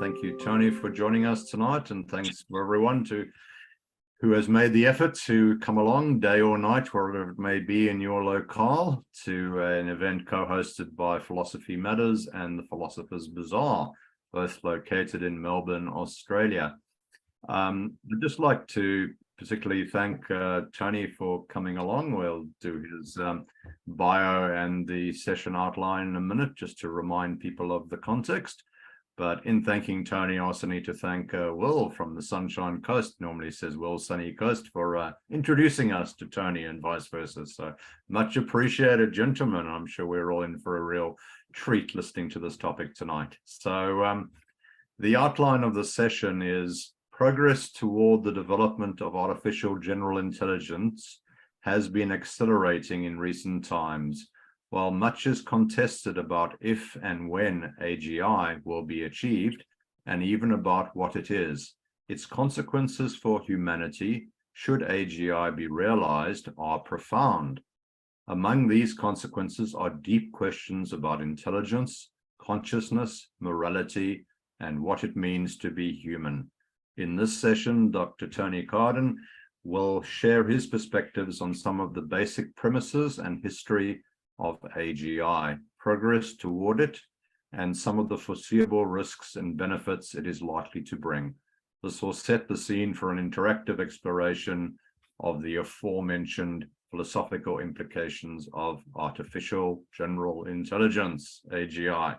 Thank you, Tony, for joining us tonight, and thanks for everyone who has made the effort to come along day or night, wherever it may be in your locale, to an event co-hosted by Philosophy Matters and the Philosopher's Bazaar, both located in Melbourne, Australia. I'd just like to particularly thank Tony for coming along. We'll do his bio and the session outline in a minute, just to remind people of the context. But in thanking Tony, I also need to thank Will from the Sunshine Coast, normally says Will Sunny Coast, for introducing us to Tony and vice versa. So much appreciated, gentlemen. I'm sure we're all in for a real treat listening to this topic tonight. So the outline of the session is: progress toward the development of artificial general intelligence has been accelerating in recent times. While much is contested about if and when AGI will be achieved, and even about what it is, its consequences for humanity, should AGI be realized, are profound. Among these consequences are deep questions about intelligence, consciousness, morality, and what it means to be human. In this session, Dr. Tony Carden will share his perspectives on some of the basic premises and history of AGI, progress toward it, and some of the foreseeable risks and benefits it is likely to bring. This will set the scene for an interactive exploration of the aforementioned philosophical implications of artificial general intelligence, AGI.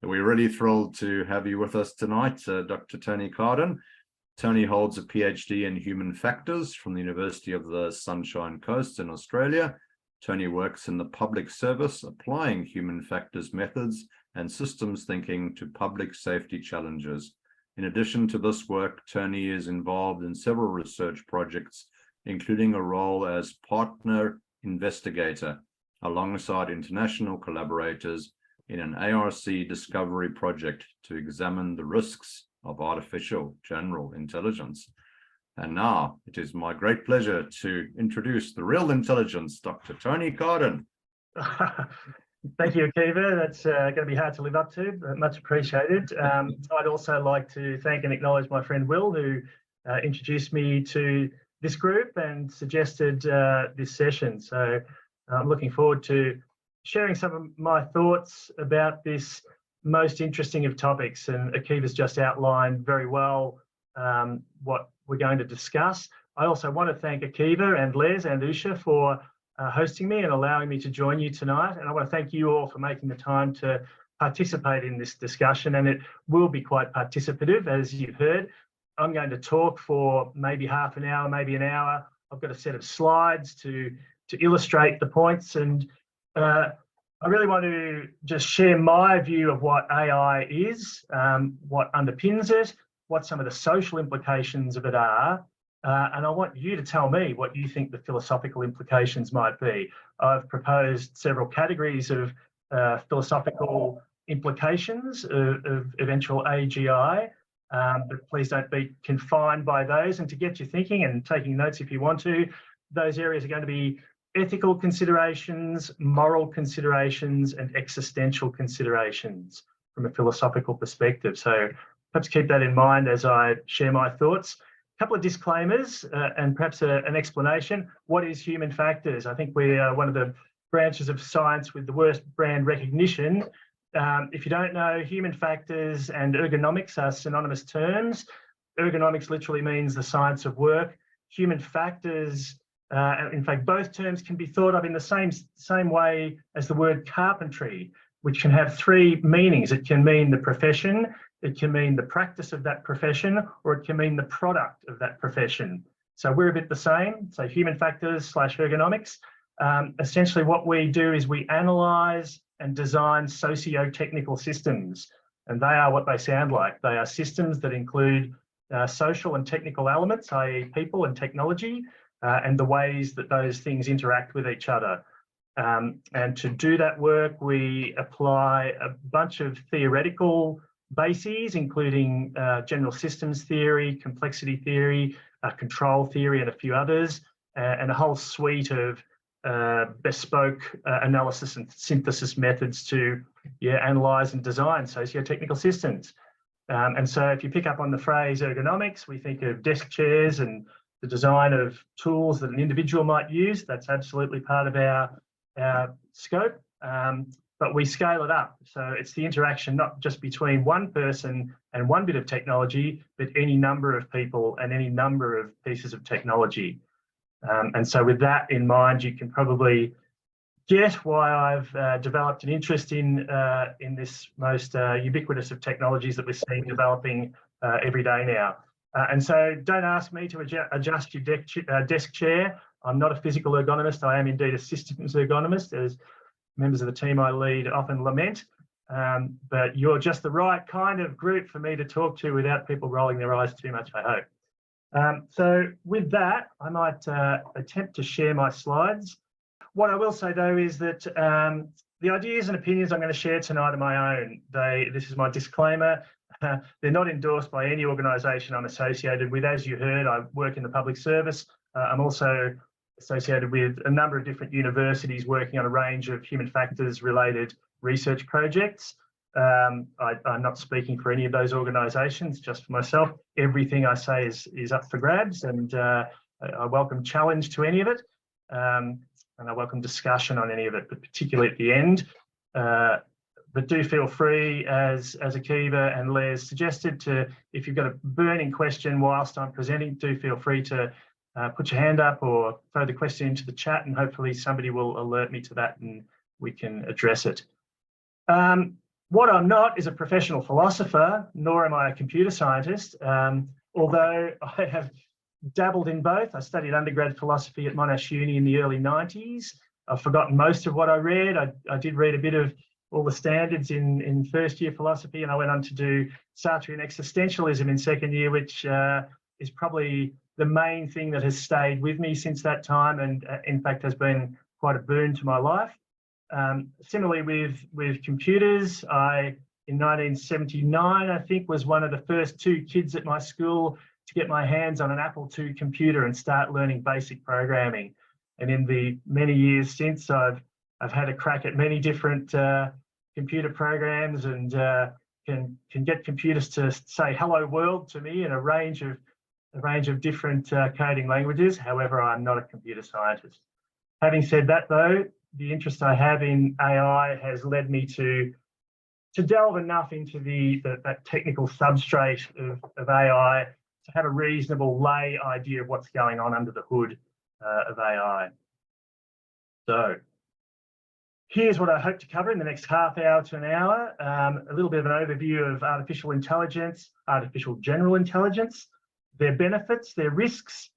We're really thrilled to have you with us tonight, Dr. Tony Carden. Tony holds a PhD in human factors from the University of the Sunshine Coast in Australia. Tony works in the public service, applying human factors methods and systems thinking to public safety challenges. In addition to this work, Tony is involved in several research projects, including a role as partner investigator alongside international collaborators in an ARC discovery project to examine the risks of artificial general intelligence. And now it is my great pleasure to introduce the real intelligence, Dr. Tony Carden. Thank you, Akiva. That's going to be hard to live up to, but much appreciated. I'd also like to thank and acknowledge my friend Will, who introduced me to this group and suggested this session. So I'm looking forward to sharing some of my thoughts about this most interesting of topics. And Akiva's just outlined very well what we're going to discuss. I also want to thank Akiva and Les and Usha for hosting me and allowing me to join you tonight. And I want to thank you all for making the time to participate in this discussion. And it will be quite participative, as you've heard. I'm going to talk for maybe half an hour, maybe an hour. I've got a set of slides to illustrate the points. And I really want to just share my view of what AI is, what underpins it, what some of the social implications of it are, and I want you to tell me what you think the philosophical implications might be. I've proposed several categories of philosophical implications of eventual AGI, but please don't be confined by those. And to get you thinking and taking notes if you want to, those areas are going to be ethical considerations, moral considerations, and existential considerations from a philosophical perspective. So perhaps keep that in mind as I share my thoughts. A couple of disclaimers and perhaps an explanation. What is human factors? I think we are one of the branches of science with the worst brand recognition. If you don't know, human factors and ergonomics are synonymous terms. Ergonomics literally means the science of work. Human factors, in fact, both terms can be thought of in the same way as the word carpentry, which can have three meanings. It can mean the profession, it can mean the practice of that profession, or it can mean the product of that profession. So we're a bit the same. So human factors / ergonomics. Essentially what we do is we analyze and design socio-technical systems. And they are what they sound like. They are systems that include social and technical elements, i.e. people and technology, and the ways that those things interact with each other. And to do that work, we apply a bunch of theoretical bases, including general systems theory, complexity theory, control theory, and a few others, and a whole suite of bespoke analysis and synthesis methods to analyze and design socio-technical systems. And so if you pick up on the phrase ergonomics, we think of desk chairs and the design of tools that an individual might use. That's absolutely part of our scope, but we scale it up. So it's the interaction not just between one person and one bit of technology, but any number of people and any number of pieces of technology. And so with that in mind, you can probably get why I've developed an interest in this most ubiquitous of technologies that we're seeing developing every day now. And so don't ask me to adjust your desk chair. I'm not a physical ergonomist. I am indeed a systems ergonomist, as members of the team I lead often lament. But you're just the right kind of group for me to talk to without people rolling their eyes too much, I hope. So with that, I might attempt to share my slides. What I will say, though, is that the ideas and opinions I'm going to share tonight are my own. This is my disclaimer. They're not endorsed by any organisation I'm associated with. As you heard, I work in the public service. I'm also associated with a number of different universities working on a range of human factors related research projects. I'm not speaking for any of those organisations, just for myself. Everything I say is up for grabs, and I welcome challenge to any of it. And I welcome discussion on any of it, but particularly at the end. But do feel free, as Akiva and Les suggested, to, if you've got a burning question whilst I'm presenting, do feel free to put your hand up or throw the question into the chat, and hopefully somebody will alert me to that and we can address it. What I'm not is a professional philosopher, nor am I a computer scientist, although I have dabbled in both. I studied undergrad philosophy at Monash Uni in the early 90s. I've forgotten most of what I read. I did read a bit of all the standards in first year philosophy, and I went on to do Sartrean existentialism in second year, which is probably the main thing that has stayed with me since that time, and in fact has been quite a boon to my life. Similarly with computers, in 1979, I think, was one of the first 2 kids at my school to get my hands on an Apple II computer and start learning basic programming. And in the many years since, I've had a crack at many different computer programs, and can get computers to say "Hello World" to me in a range of different coding languages. However, I'm not a computer scientist. Having said that, though, the interest I have in AI has led me to delve enough into that technical substrate of AI to have a reasonable lay idea of what's going on under the hood of AI. So here's what I hope to cover in the next half hour to an hour. A little bit of an overview of artificial intelligence, artificial general intelligence, their benefits, their risks,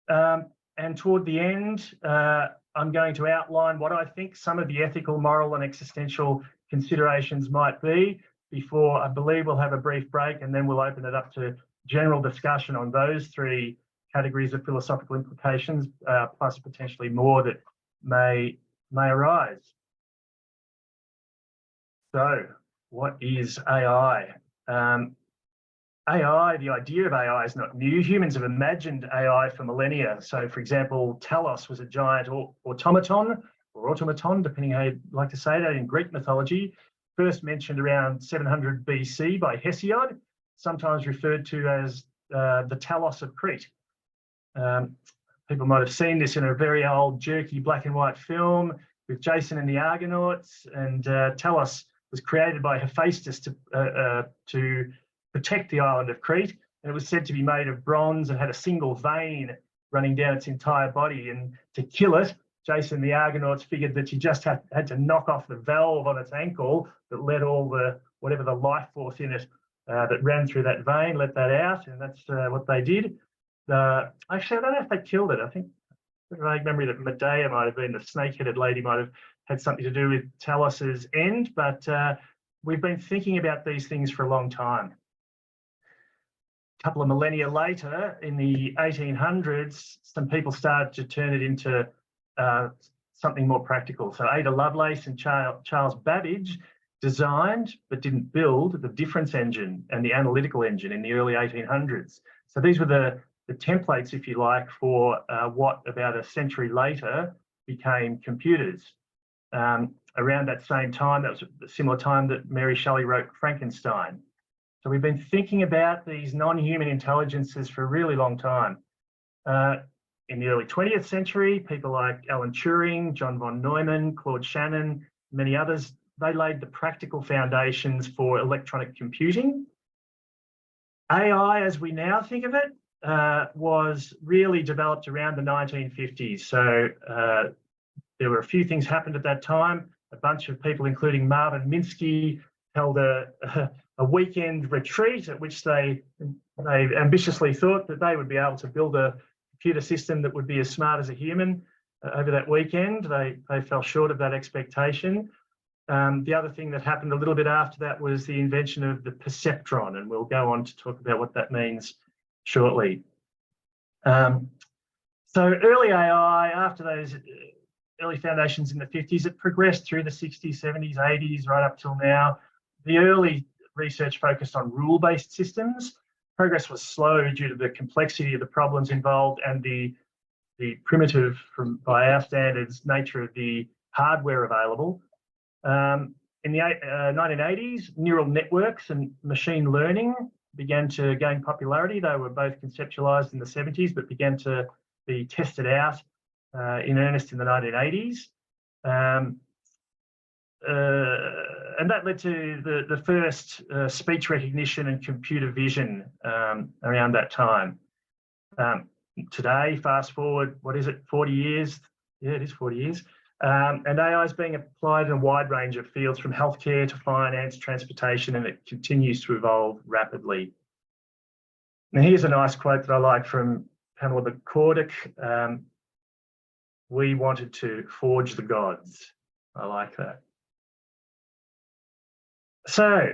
and toward the end, I'm going to outline what I think some of the ethical, moral, and existential considerations might be before I believe we'll have a brief break, and then we'll open it up to general discussion on those 3 categories of philosophical implications, plus potentially more that may arise. So, what is AI? AI, the idea of AI is not new. Humans have imagined AI for millennia. So, for example, Talos was a giant automaton, depending how you'd like to say that in Greek mythology, first mentioned around 700 BC by Hesiod, sometimes referred to as the Talos of Crete. People might have seen this in a very old, jerky black and white film with Jason and the Argonauts, and Talos was created by Hephaestus to protect the island of Crete, and it was said to be made of bronze and had a single vein running down its entire body. And to kill it, Jason and the Argonauts figured that you just had to knock off the valve on its ankle that let all whatever the life force in it that ran through that vein, let that out, and that's what they did. Actually, I don't know if they killed it. I think a vague memory that Medea might have been, the snake-headed lady might have had something to do with Talos's end, but we've been thinking about these things for a long time. A couple of millennia later, in the 1800s, some people started to turn it into something more practical. So Ada Lovelace and Charles Babbage designed, but didn't build, the difference engine and the analytical engine in the early 1800s. So these were the templates, if you like, for what about a century later became computers. Around that same time, that was a similar time that Mary Shelley wrote Frankenstein. So we've been thinking about these non-human intelligences for a really long time. In the early 20th century, people like Alan Turing, John von Neumann, Claude Shannon, many others, they laid the practical foundations for electronic computing. AI, as we now think of it, was really developed around the 1950s. So there were a few things happened at that time. A bunch of people, including Marvin Minsky, held a weekend retreat at which they ambitiously thought that they would be able to build a computer system that would be as smart as a human over that weekend. They fell short of that expectation. The other thing that happened a little bit after that was the invention of the perceptron, and we'll go on to talk about what that means shortly. So early AI, after those early foundations in the 50s, it progressed through the 60s, 70s, 80s, right up till now. The early research focused on rule-based systems. Progress was slow due to the complexity of the problems involved and the primitive, by our standards, nature of the hardware available. In the 1980s, neural networks and machine learning began to gain popularity. They were both conceptualized in the 70s, but began to be tested out in earnest in the 1980s. And that led to the first speech recognition and computer vision around that time. Today, fast forward, what is it, 40 years? Yeah, it is 40 years. And AI is being applied in a wide range of fields, from healthcare to finance, transportation, and it continues to evolve rapidly. Now, here's a nice quote that I like from Pamela McCordick. We wanted to forge the gods. I like that. So,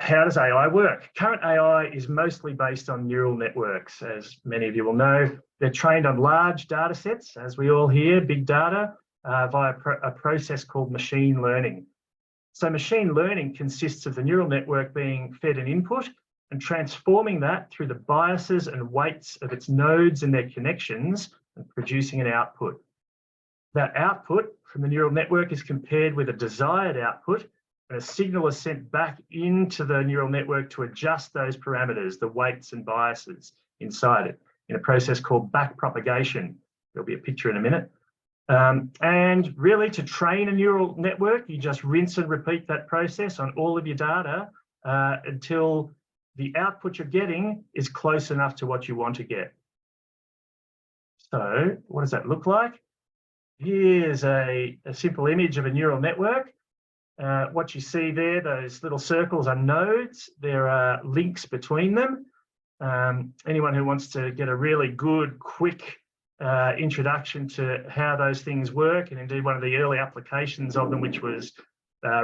how does AI work? Current AI is mostly based on neural networks, as many of you will know. They're trained on large data sets, as we all hear, big data, via a process called machine learning. So machine learning consists of the neural network being fed an input and transforming that through the biases and weights of its nodes and their connections and producing an output. That output from the neural network is compared with a desired output, and a signal is sent back into the neural network to adjust those parameters, the weights and biases inside it, in a process called backpropagation. There'll be a picture in a minute. And really, to train a neural network, you just rinse and repeat that process on all of your data until the output you're getting is close enough to what you want to get. So what does that look like? Here's a simple image of a neural network. What you see there, those little circles are nodes. There are links between them. Anyone who wants to get a really good, quick introduction to how those things work, and indeed one of the early applications of them, which was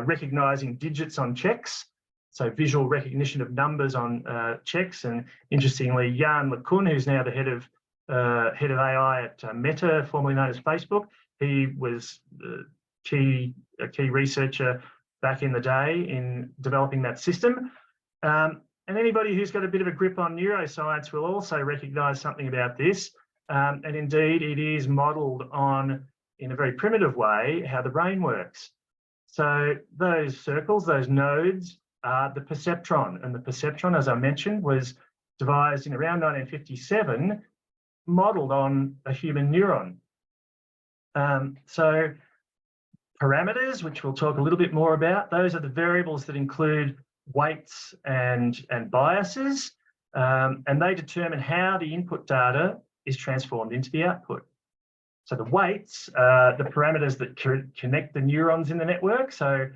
recognizing digits on checks, so visual recognition of numbers on checks. And interestingly, Jan LeCun, who's now the head of AI at Meta, formerly known as Facebook, he was a key researcher back in the day in developing that system. And anybody who's got a bit of a grip on neuroscience will also recognize something about this. And indeed, it is modeled on, in a very primitive way, how the brain works. So those circles, those nodes, are the perceptron. And the perceptron, as I mentioned, was devised in around 1957, modeled on a human neuron. So parameters, which we'll talk a little bit more about, those are the variables that include weights and biases, and they determine how the input data is transformed into the output. So the weights are the parameters that connect the neurons in the network. So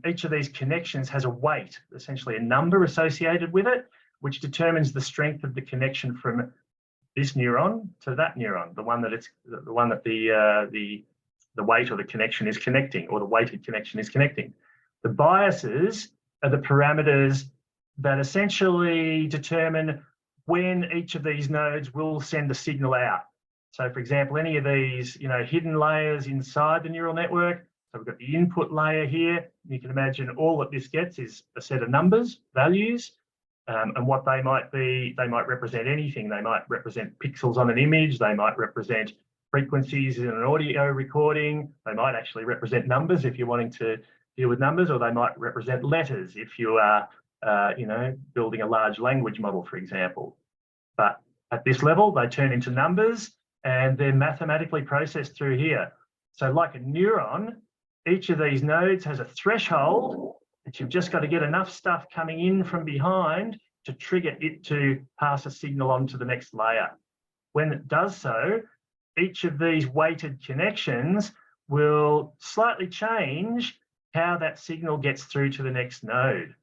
each of these connections has a weight, essentially a number associated with it, which determines the strength of the connection from this neuron to that neuron, the one that the weight or the connection is connecting, or the weighted connection is connecting. The biases are the parameters that essentially determine when each of these nodes will send a signal out. So, for example, any of these, hidden layers inside the neural network. So we've got the input layer here. You can imagine all that this gets is a set of numbers, values, and what they might be. They might represent anything. They might represent pixels on an image. They might represent frequencies in an audio recording. They might actually represent numbers if you're wanting to deal with numbers, or they might represent letters if you are building a large language model, for example. But at this level, they turn into numbers and they're mathematically processed through here. So like a neuron, each of these nodes has a threshold that you've just got to get enough stuff coming in from behind to trigger it to pass a signal on to the next layer. When it does so, each of these weighted connections will slightly change how that signal gets through to the next node.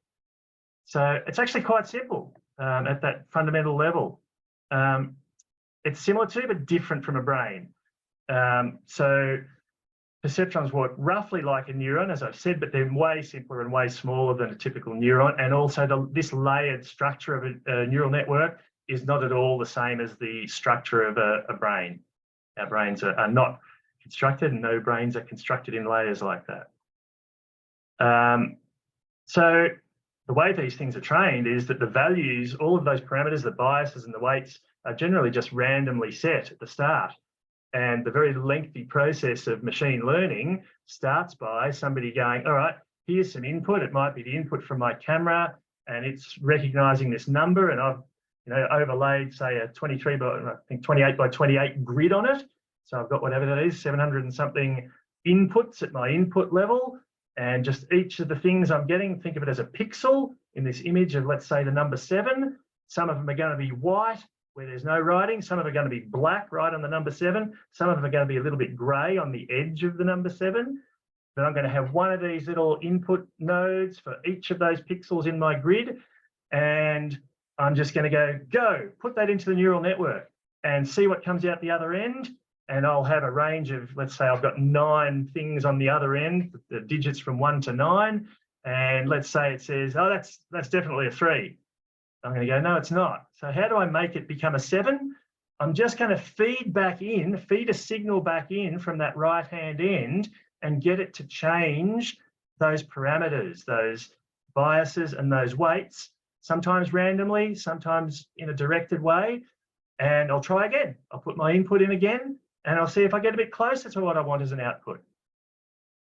So it's actually quite simple at that fundamental level. It's similar to, but different from a brain. So perceptrons work roughly like a neuron, as I've said, but they're way simpler and way smaller than a typical neuron. And also this layered structure of a neural network is not at all the same as the structure of a brain. Our brains are not constructed, and no brains are constructed in layers like that. So the way these things are trained is that the values, all of those parameters, the biases and the weights, are generally just randomly set at the start. And the very lengthy process of machine learning starts by somebody going, all right, here's some input. It might be the input from my camera, and it's recognizing this number, and I've overlaid, say, a 28 by 28 grid on it. So I've got whatever that is, 700 and something inputs at my input level. And just each of the things I'm getting, think of it as a pixel in this image of, let's say, the number 7. Some of them are going to be white, where there's no writing. Some of them are going to be black right on the number 7. Some of them are going to be a little bit grey on the edge of the number 7. Then I'm going to have one of these little input nodes for each of those pixels in my grid. And I'm just going to go, put that into the neural network and see what comes out the other end. And I'll have a range of, let's say I've got 9 things on the other end, the digits from 1 to 9. And let's say it says, oh, that's definitely a 3. I'm going to go, no, it's not. So how do I make it become a 7? I'm just going to feed a signal back in from that right-hand end and get it to change those parameters, those biases and those weights, sometimes randomly, sometimes in a directed way. And I'll try again. I'll put my input in again, and I'll see if I get a bit closer to what I want as an output.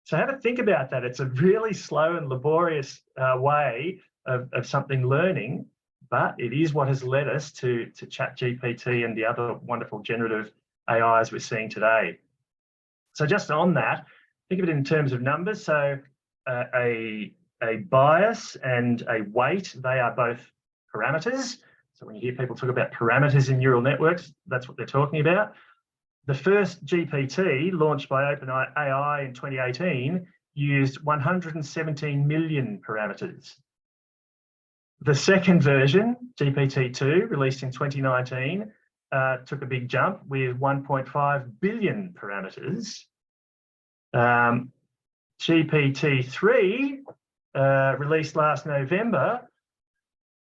So have a think about that. It's a really slow and laborious way of something learning, but it is what has led us to ChatGPT and the other wonderful generative AIs we're seeing today. So just on that, think of it in terms of numbers. So a bias and a weight, they are both parameters. So when you hear people talk about parameters in neural networks, that's what they're talking about. The first GPT, launched by OpenAI in 2018, used 117 million parameters. The second version, GPT-2, released in 2019, took a big jump with 1.5 billion parameters. GPT-3, released last November,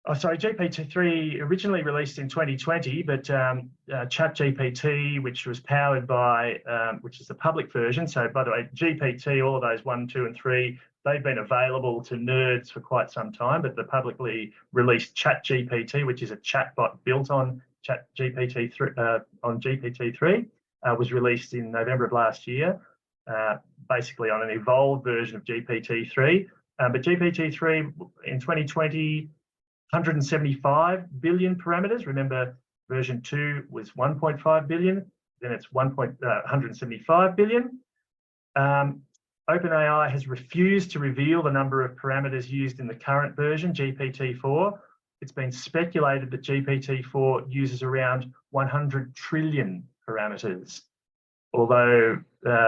GPT-3 originally released in 2020, but ChatGPT, which was powered by, which is the public version. So by the way, GPT, all of those 1, 2, and 3, they've been available to nerds for quite some time, but the publicly released ChatGPT, which is a chatbot built on ChatGPT3, on GPT-3, was released in November of last year, basically on an evolved version of GPT-3. But GPT-3 in 2020, 175 billion parameters. Remember, version 2 was 1.5 billion, then it's 175 billion. OpenAI has refused to reveal the number of parameters used in the current version, GPT-4. It's been speculated that GPT-4 uses around 100 trillion parameters. Although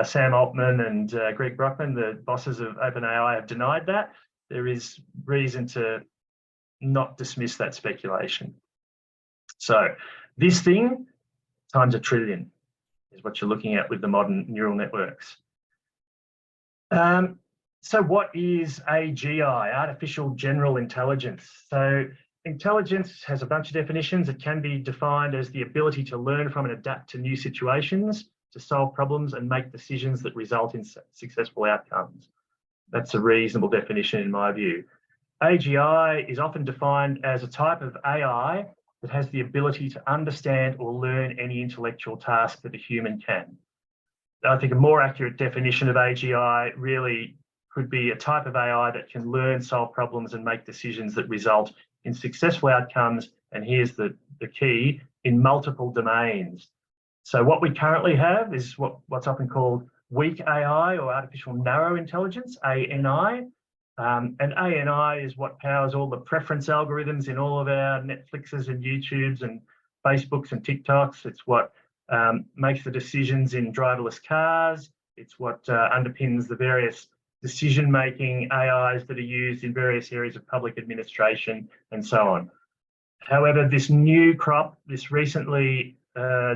Sam Altman and Greg Brockman, the bosses of OpenAI, have denied that, there is reason to not dismiss that speculation. So this thing times 1 trillion is what you're looking at with the modern neural networks. So what is AGI, artificial general intelligence? So intelligence has a bunch of definitions. It can be defined as the ability to learn from and adapt to new situations, to solve problems and make decisions that result in successful outcomes. That's a reasonable definition in my view. AGI is often defined as a type of AI that has the ability to understand or learn any intellectual task that a human can. I think a more accurate definition of AGI really could be a type of AI that can learn, solve problems, and make decisions that result in successful outcomes. And here's the key: in multiple domains. So what we currently have is what's often called weak AI, or artificial narrow intelligence, ANI. And ANI is what powers all the preference algorithms in all of our Netflixes and YouTubes and Facebooks and TikToks. It's what makes the decisions in driverless cars. It's what underpins the various decision-making AIs that are used in various areas of public administration and so on. However, this new crop, this recently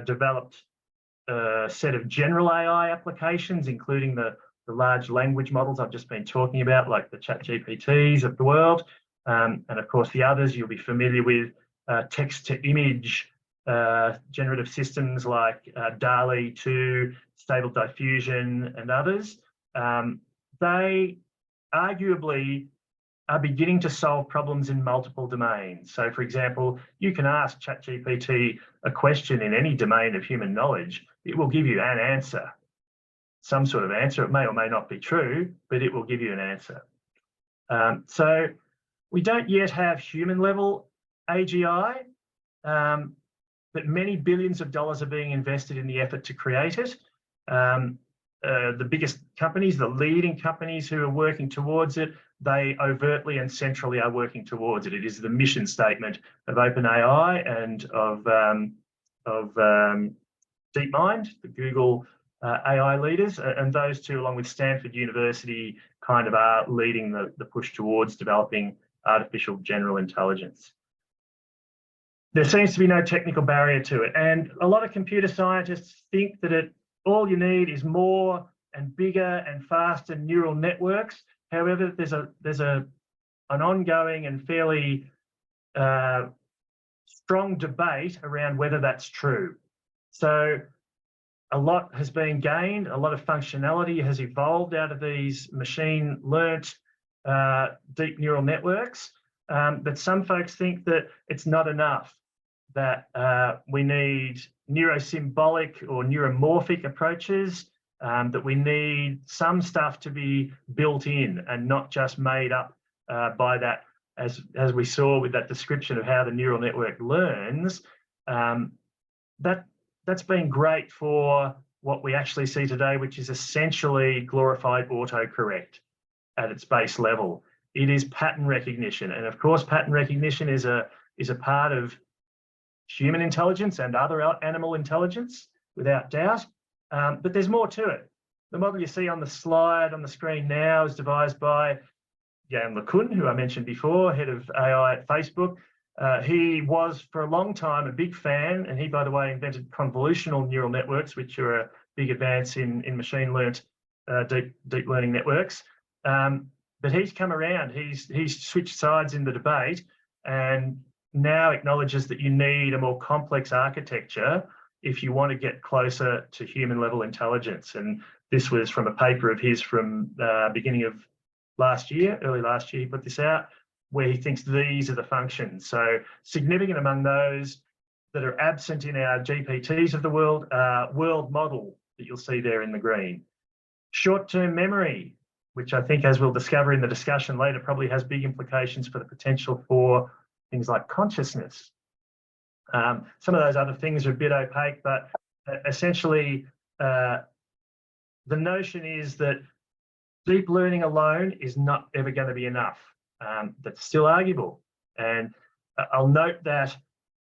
developed set of general AI applications, including the large language models I've just been talking about, like the ChatGPTs of the world, and of course the others you'll be familiar with, text-to-image generative systems like DALL-E 2, Stable Diffusion, and others. They arguably are beginning to solve problems in multiple domains. So, for example, you can ask ChatGPT a question in any domain of human knowledge. It will give you an answer, some sort of answer. It may or may not be true, but it will give you an answer. So we don't yet have human-level AGI, but many billions of dollars are being invested in the effort to create it. The biggest companies, the leading companies who are working towards it, they overtly and centrally are working towards it. It is the mission statement of OpenAI and of DeepMind, the Google AI leaders, and those two, along with Stanford University, kind of are leading the push towards developing artificial general intelligence. There seems to be no technical barrier to it, and a lot of computer scientists think that all you need is more and bigger and faster neural networks. However, there's an ongoing and fairly strong debate around whether that's true. So a lot has been gained, a lot of functionality has evolved out of these machine learnt deep neural networks, but some folks think that it's not enough, that we need neurosymbolic or neuromorphic approaches, that we need some stuff to be built in and not just made up by that, as we saw with that description of how the neural network learns. That's been great for what we actually see today, which is essentially glorified autocorrect at its base level. It is pattern recognition, and of course pattern recognition is a part of human intelligence and other animal intelligence, without doubt, but there's more to it. The model you see on the slide on the screen now is devised by Yann LeCun, who I mentioned before, head of AI at Facebook. He was for a long time a big fan, and he, by the way, invented convolutional neural networks, which are a big advance in machine learnt deep learning networks. But he's come around, he's switched sides in the debate, and now acknowledges that you need a more complex architecture if you want to get closer to human level intelligence. And this was from a paper of his from beginning of last year, early last year, he put this out, where he thinks these are the functions. So significant among those that are absent in our GPTs of the world are world model, that you'll see there in the green. Short-term memory, which I think, as we'll discover in the discussion later, probably has big implications for the potential for things like consciousness. Some of those other things are a bit opaque, but essentially the notion is that deep learning alone is not ever going to be enough. That's still arguable. And I'll note that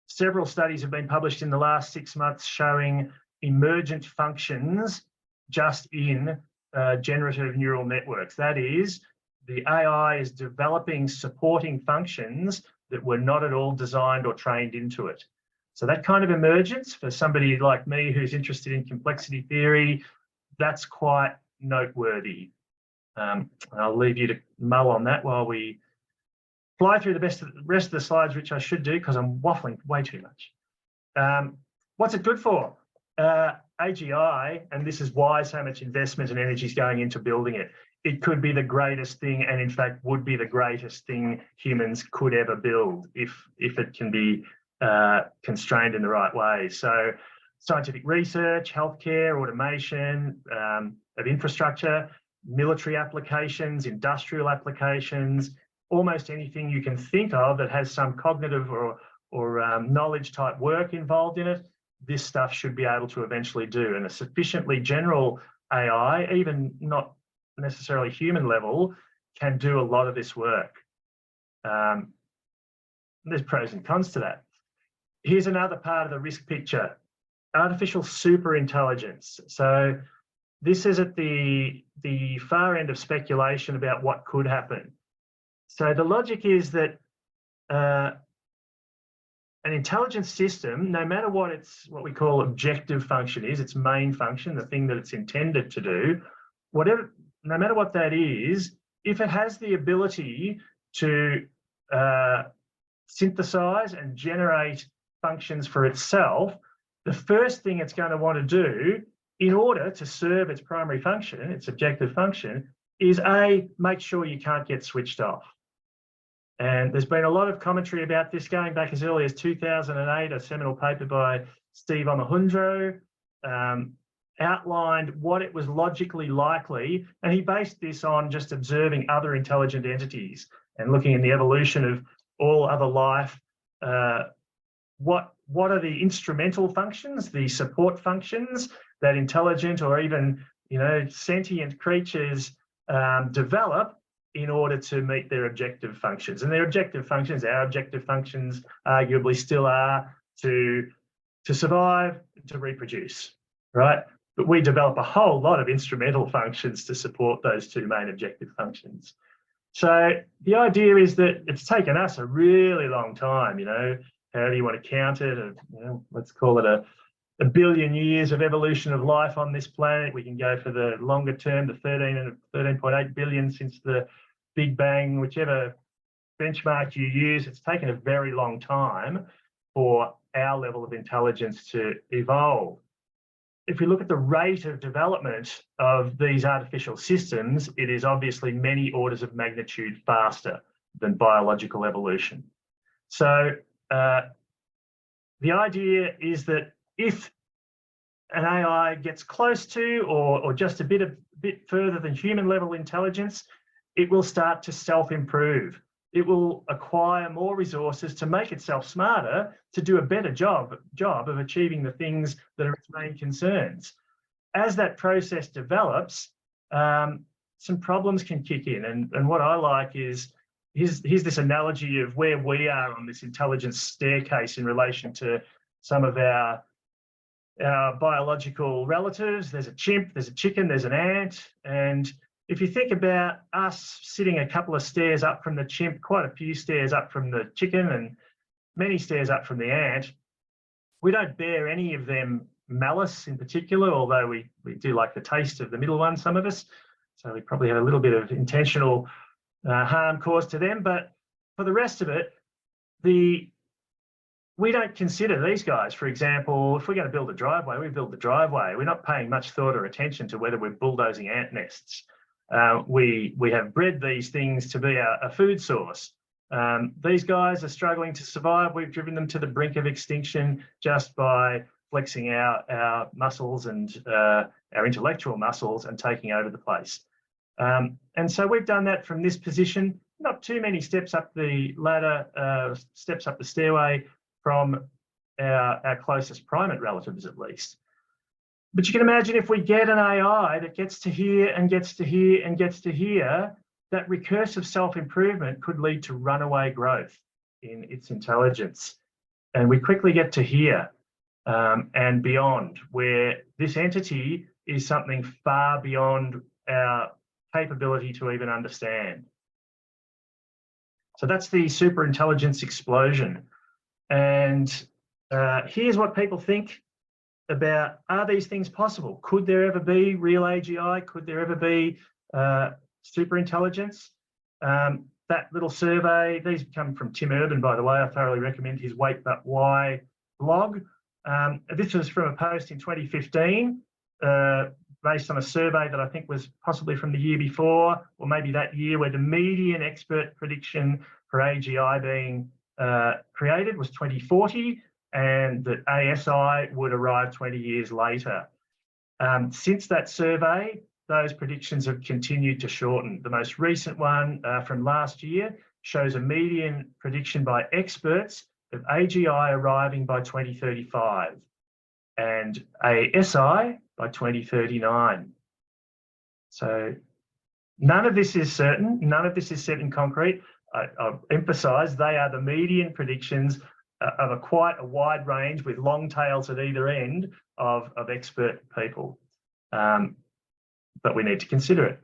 several studies have been published in the last 6 months showing emergent functions just in generative neural networks. That is, the AI is developing supporting functions that were not at all designed or trained into it. So that kind of emergence, for somebody like me who's interested in complexity theory, that's quite noteworthy. I'll leave you to mull on that while we fly through the rest of the slides, which I should do because I'm waffling way too much. What's it good for? AGI, and this is why so much investment and energy is going into building it. It could be the greatest thing, and in fact would be the greatest thing humans could ever build if it can be constrained in the right way. So scientific research, healthcare, automation of infrastructure, military applications, industrial applications, almost anything you can think of that has some cognitive or knowledge type work involved in it, this stuff should be able to eventually do. And a sufficiently general AI, even not necessarily human level, can do a lot of this work. There's pros and cons to that. Here's another part of the risk picture: artificial superintelligence. So this is at the far end of speculation about what could happen. So the logic is that an intelligence system, no matter what we call objective function is, its main function, the thing that it's intended to do, no matter what that is, if it has the ability to synthesize and generate functions for itself, the first thing it's going to want to do in order to serve its primary function, its objective function, is make sure you can't get switched off. And there's been a lot of commentary about this going back as early as 2008. A seminal paper by Steve Omohundro outlined what it was logically likely, and he based this on just observing other intelligent entities and looking in the evolution of all other life. What are the instrumental functions, the support functions that intelligent or even sentient creatures develop in order to meet their objective functions? And their objective functions, our objective functions, arguably still are to survive, to reproduce, right? But we develop a whole lot of instrumental functions to support those two main objective functions. So the idea is that it's taken us a really long time, how do you want to count it? Let's call it a billion years of evolution of life on this planet. We can go for the longer term, the 13.8 billion since the Big Bang, whichever benchmark you use. It's taken a very long time for our level of intelligence to evolve. If we look at the rate of development of these artificial systems, it is obviously many orders of magnitude faster than biological evolution. So the idea is that if an AI gets close to or just a bit further than human level intelligence, it will start to self-improve. It will acquire more resources to make itself smarter, to do a better job of achieving the things that are its main concerns. As that process develops, some problems can kick in. And what I like is, here's this analogy of where we are on this intelligence staircase in relation to some of our biological relatives. There's a chimp, there's a chicken, there's an ant. And if you think about us sitting a couple of stairs up from the chimp, quite a few stairs up from the chicken, and many stairs up from the ant, we don't bear any of them malice in particular, although we do like the taste of the middle one, some of us. So we probably have a little bit of intentional harm caused to them. But for the rest of it, we don't consider these guys. For example, if we're going to build a driveway, we build the driveway. We're not paying much thought or attention to whether we're bulldozing ant nests. We have bred these things to be a food source. These guys are struggling to survive. We've driven them to the brink of extinction just by flexing our muscles and our intellectual muscles and taking over the place. And so we've done that from this position, not too many steps up the ladder, steps up the stairway from our closest primate relatives, at least. But you can imagine if we get an AI that gets to here and gets to here and gets to here, that recursive self-improvement could lead to runaway growth in its intelligence. And we quickly get to here and beyond, where this entity is something far beyond our capability to even understand. So that's the superintelligence explosion. And here's what people think about, are these things possible? Could there ever be real AGI? Could there ever be superintelligence? That little survey, these come from Tim Urban, by the way. I thoroughly recommend his Wait But Why blog. This was from a post in 2015, based on a survey that I think was possibly from the year before, or maybe that year, where the median expert prediction for AGI being created was 2040, and that ASI would arrive 20 years later. Since that survey, those predictions have continued to shorten. The most recent one from last year shows a median prediction by experts of AGI arriving by 2035 and ASI by 2039. So none of this is certain. None of this is set in concrete. I'll emphasise they are the median predictions of quite a wide range with long tails at either end of expert people. But we need to consider it.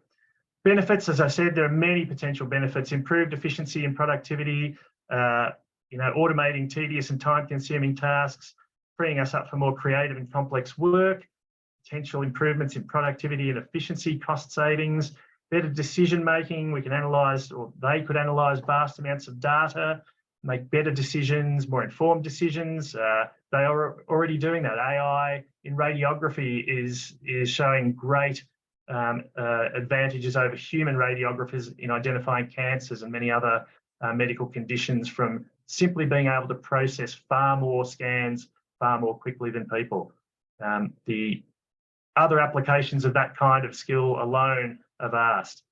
Benefits, as I said, there are many potential benefits: improved efficiency and productivity, automating tedious and time-consuming tasks, freeing us up for more creative and complex work, potential improvements in productivity and efficiency, cost savings, better decision-making. We can analyse, or they could analyse vast amounts of data, make better decisions, more informed decisions. They are already doing that. AI in radiography is showing great advantages over human radiographers in identifying cancers and many other medical conditions from simply being able to process far more scans far more quickly than people. The other applications of that kind of skill alone are vast.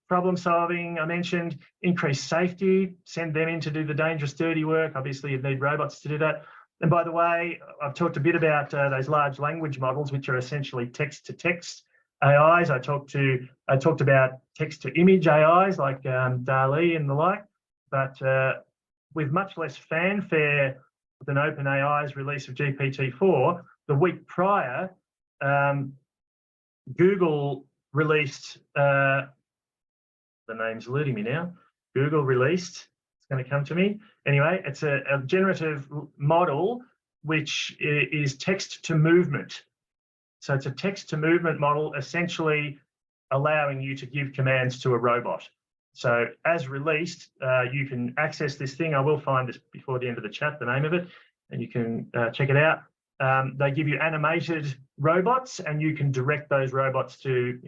Problem solving, I mentioned, increased safety, send them in to do the dangerous, dirty work. Obviously, you'd need robots to do that. And by the way, I've talked a bit about those large language models, which are essentially text-to-text AIs. I talked about text-to-image AIs like DALL-E and the like, but with much less fanfare than OpenAI's release of GPT-4, the week prior, Google released, the name's eluding me now, Google released, it's going to come to me. Anyway, it's a generative model which is text to movement. So it's a text to movement model, essentially allowing you to give commands to a robot. So as released, you can access this thing. I will find this before the end of the chat, the name of it, and you can check it out. They give you animated robots, and you can direct those robots to,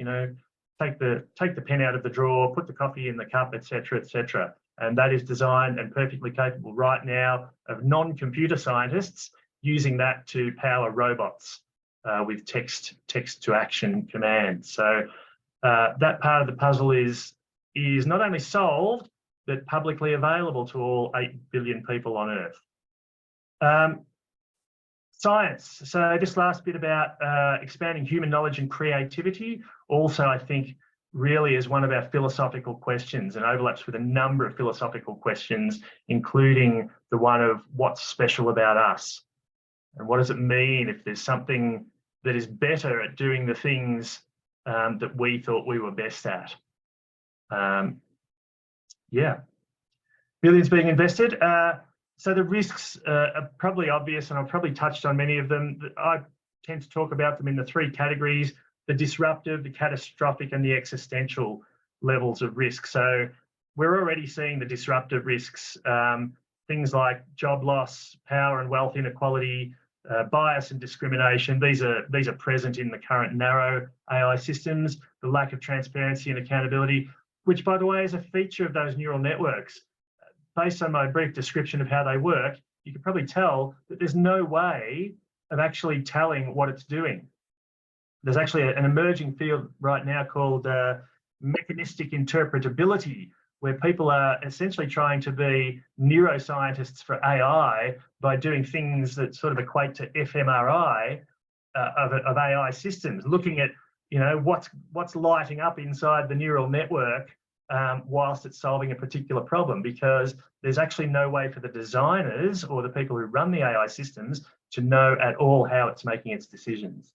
take the pen out of the drawer, put the coffee in the cup, etc., etc. And that is designed and perfectly capable right now of non-computer scientists using that to power robots with text to action commands. So that part of the puzzle is not only solved, but publicly available to all 8 billion people on Earth. Science. So this last bit about expanding human knowledge and creativity also, I think, really is one of our philosophical questions and overlaps with a number of philosophical questions, including the one of what's special about us and what does it mean if there's something that is better at doing the things that we thought we were best at. Billions being invested. So the risks are probably obvious, and I've probably touched on many of them. I tend to talk about them in the three categories: the disruptive, the catastrophic, and the existential levels of risk. So we're already seeing the disruptive risks, things like job loss, power and wealth inequality, bias and discrimination. These are present in the current narrow AI systems. The lack of transparency and accountability, which, by the way, is a feature of those neural networks. Based on my brief description of how they work, you can probably tell that there's no way of actually telling what it's doing. There's actually an emerging field right now called mechanistic interpretability, where people are essentially trying to be neuroscientists for AI by doing things that sort of equate to fMRI of AI systems, looking at what's lighting up inside the neural network whilst it's solving a particular problem, because there's actually no way for the designers or the people who run the AI systems to know at all how it's making its decisions.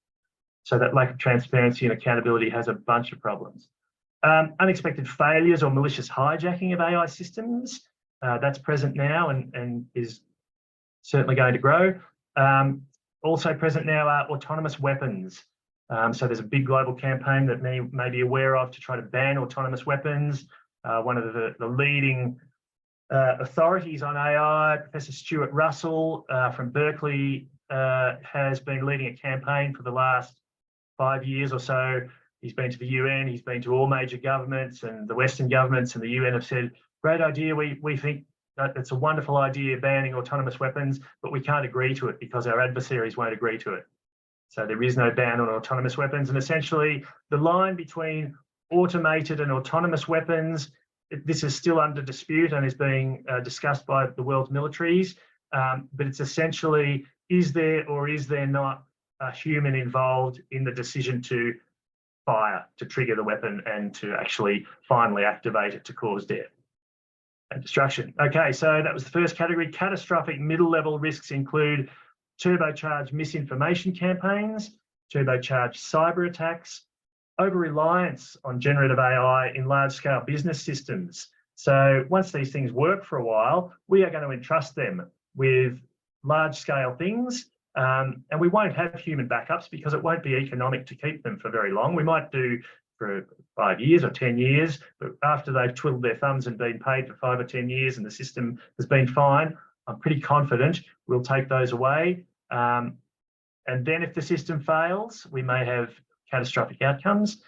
So that lack of transparency and accountability has a bunch of problems. Unexpected failures or malicious hijacking of AI systems, that's present now and is certainly going to grow. Also present now are autonomous weapons. So there's a big global campaign that many may be aware of to try to ban autonomous weapons. One of the leading authorities on AI, Professor Stuart Russell from Berkeley, has been leading a campaign for the last 5 years or so. He's been to the UN, he's been to all major governments, and the Western governments and the UN have said, great idea, we think that it's a wonderful idea banning autonomous weapons, but we can't agree to it because our adversaries won't agree to it. So there is no ban on autonomous weapons. And essentially, the line between automated and autonomous weapons, this is still under dispute and is being discussed by the world's militaries. But it's essentially, is there or is there not a human involved in the decision to fire, to trigger the weapon and to actually finally activate it to cause death and destruction? Okay, so that was the first category. Catastrophic middle-level risks include turbocharged misinformation campaigns, turbocharged cyber attacks, over-reliance on generative AI in large-scale business systems. So once these things work for a while, we are going to entrust them with large-scale things, and we won't have human backups because it won't be economic to keep them for very long. We might do for 5 years or 10 years, but after they've twiddled their thumbs and been paid for 5 or 10 years and the system has been fine, I'm pretty confident we'll take those away. And then if the system fails, we may have catastrophic outcomes.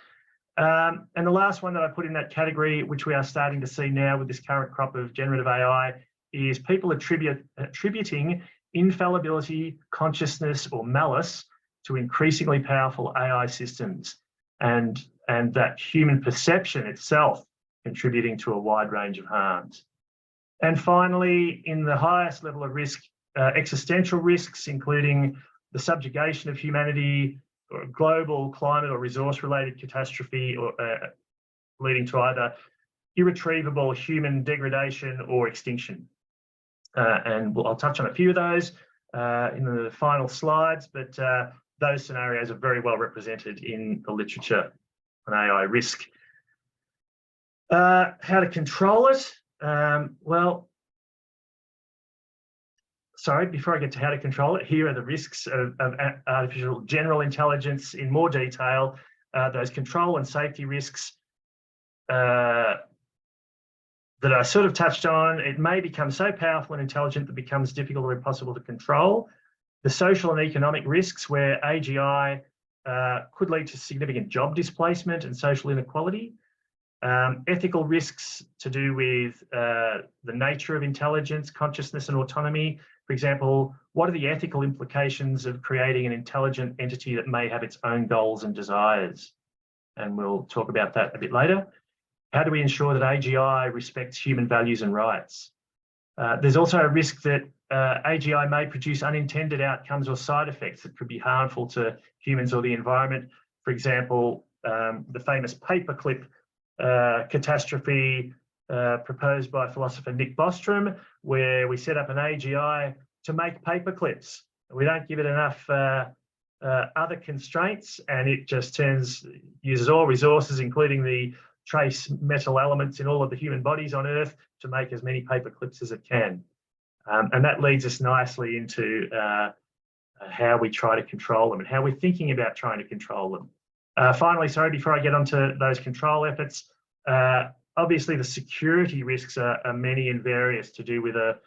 And the last one that I put in that category, which we are starting to see now with this current crop of generative AI, is people attributing infallibility, consciousness, or malice to increasingly powerful AI systems, and that human perception itself contributing to a wide range of harms. And finally, in the highest level of risk, existential risks, including the subjugation of humanity, or global climate or resource-related catastrophe, or leading to either irretrievable human degradation or extinction. And I'll touch on a few of those in the final slides, but those scenarios are very well represented in the literature on AI risk. How to control it? Well, sorry, before I get to how to control it, here are the risks of artificial general intelligence in more detail. Those control and safety risks that I sort of touched on. It may become so powerful and intelligent that it becomes difficult or impossible to control. The social and economic risks, where AGI could lead to significant job displacement and social inequality. Ethical risks to do with the nature of intelligence, consciousness, and autonomy. For example, what are the ethical implications of creating an intelligent entity that may have its own goals and desires? And we'll talk about that a bit later. How do we ensure that AGI respects human values and rights? There's also a risk that AGI may produce unintended outcomes or side effects that could be harmful to humans or the environment. For example, the famous paperclip catastrophe proposed by philosopher Nick Bostrom, where we set up an AGI to make paperclips. We don't give it enough other constraints, and it just uses all resources, including the trace metal elements in all of the human bodies on Earth, to make as many paperclips as it can. And that leads us nicely into how we try to control them and how we're thinking about trying to control them. Finally, sorry, before I get onto those control efforts, obviously the security risks are many and various to do with a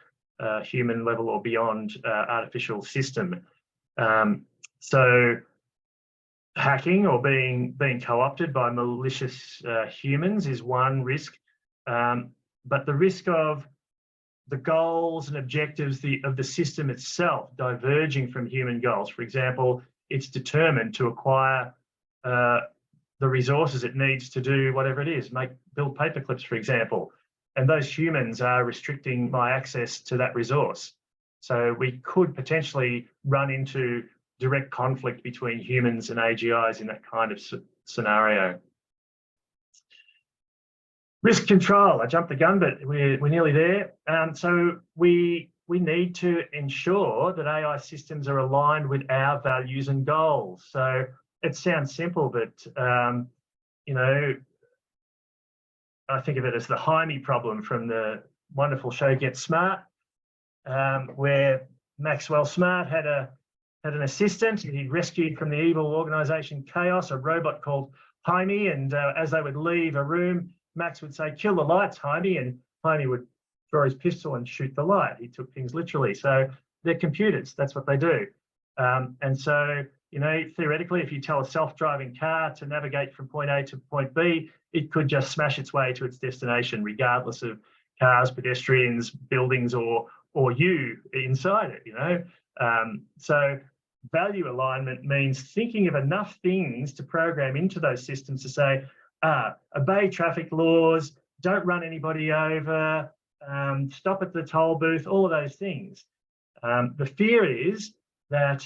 human level or beyond artificial system. So hacking or being co-opted by malicious humans is one risk, but the risk of the goals and objectives of the system itself diverging from human goals. For example, it's determined to acquire the resources it needs to do whatever it is, build paperclips, for example, and those humans are restricting my access to that resource. So we could potentially run into direct conflict between humans and AGIs in that kind of scenario. Risk control, I jumped the gun, but we're nearly there. So we need to ensure that AI systems are aligned with our values and goals. So it sounds simple, but you know, I think of it as the Jaime problem from the wonderful show Get Smart, where Maxwell Smart had an assistant that he'd rescued from the evil organization Chaos, a robot called Jaime, and as they would leave a room, Max would say, "Kill the lights, Jaime," and Jaime would draw his pistol and shoot the light. He took things literally. So they're computers, that's what they do. And so, you know, theoretically, if you tell a self-driving car to navigate from point A to point B, it could just smash its way to its destination, regardless of cars, pedestrians, buildings, or you inside it, you know. So value alignment means thinking of enough things to program into those systems to say, obey traffic laws, don't run anybody over, stop at the toll booth, all of those things. The fear is that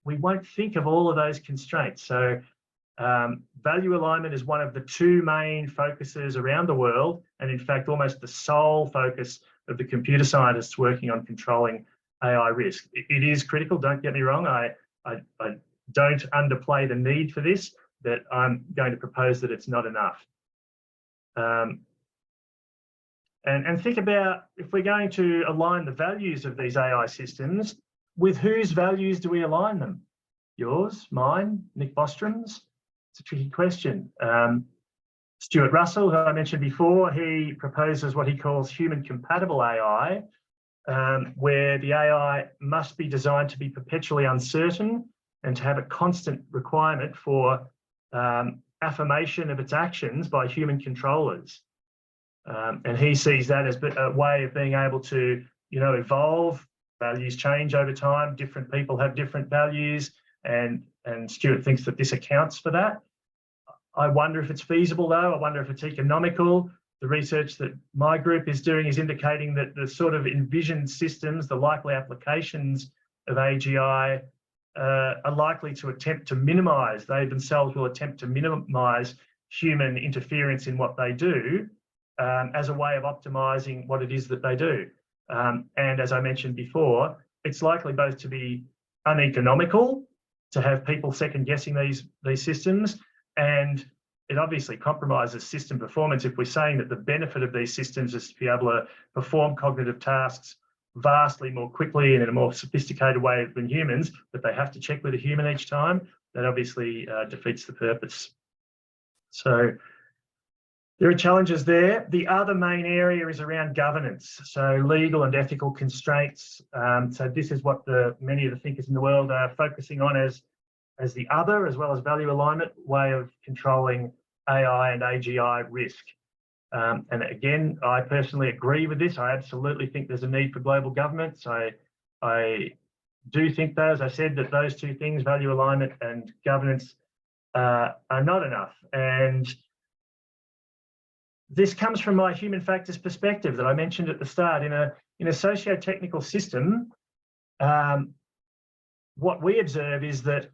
we won't think of all of those constraints. So value alignment is one of the two main focuses around the world, and in fact, almost the sole focus of the computer scientists working on controlling AI risk. It is critical, don't get me wrong. I don't underplay the need for this, but I'm going to propose that it's not enough. And think about, if we're going to align the values of these AI systems, with whose values do we align them? Yours, mine, Nick Bostrom's? It's a tricky question. Stuart Russell, who I mentioned before, he proposes what he calls human compatible AI, where the AI must be designed to be perpetually uncertain and to have a constant requirement for affirmation of its actions by human controllers. And he sees that as a way of being able to, evolve. Values change over time. Different people have different values, and Stuart thinks that this accounts for that. I wonder if it's feasible, though. I wonder if it's economical. The research that my group is doing is indicating that the sort of envisioned systems, the likely applications of AGI, are likely to attempt to minimise. They themselves will attempt to minimise human interference in what they do, as a way of optimising what it is that they do. And as I mentioned before, it's likely both to be uneconomical to have people second guessing these systems, and it obviously compromises system performance if we're saying that the benefit of these systems is to be able to perform cognitive tasks vastly more quickly and in a more sophisticated way than humans, but they have to check with a human each time. That obviously defeats the purpose. So there are challenges there. The other main area is around governance, so legal and ethical constraints. So this is what many of the thinkers in the world are focusing on as the other, as well as value alignment, way of controlling AI and AGI risk. And again, I personally agree with this. I absolutely think there's a need for global governments. I do think, though, as I said, that those two things, value alignment and governance, are not enough. And this comes from my human factors perspective that I mentioned at the start. In a socio-technical system, what we observe is that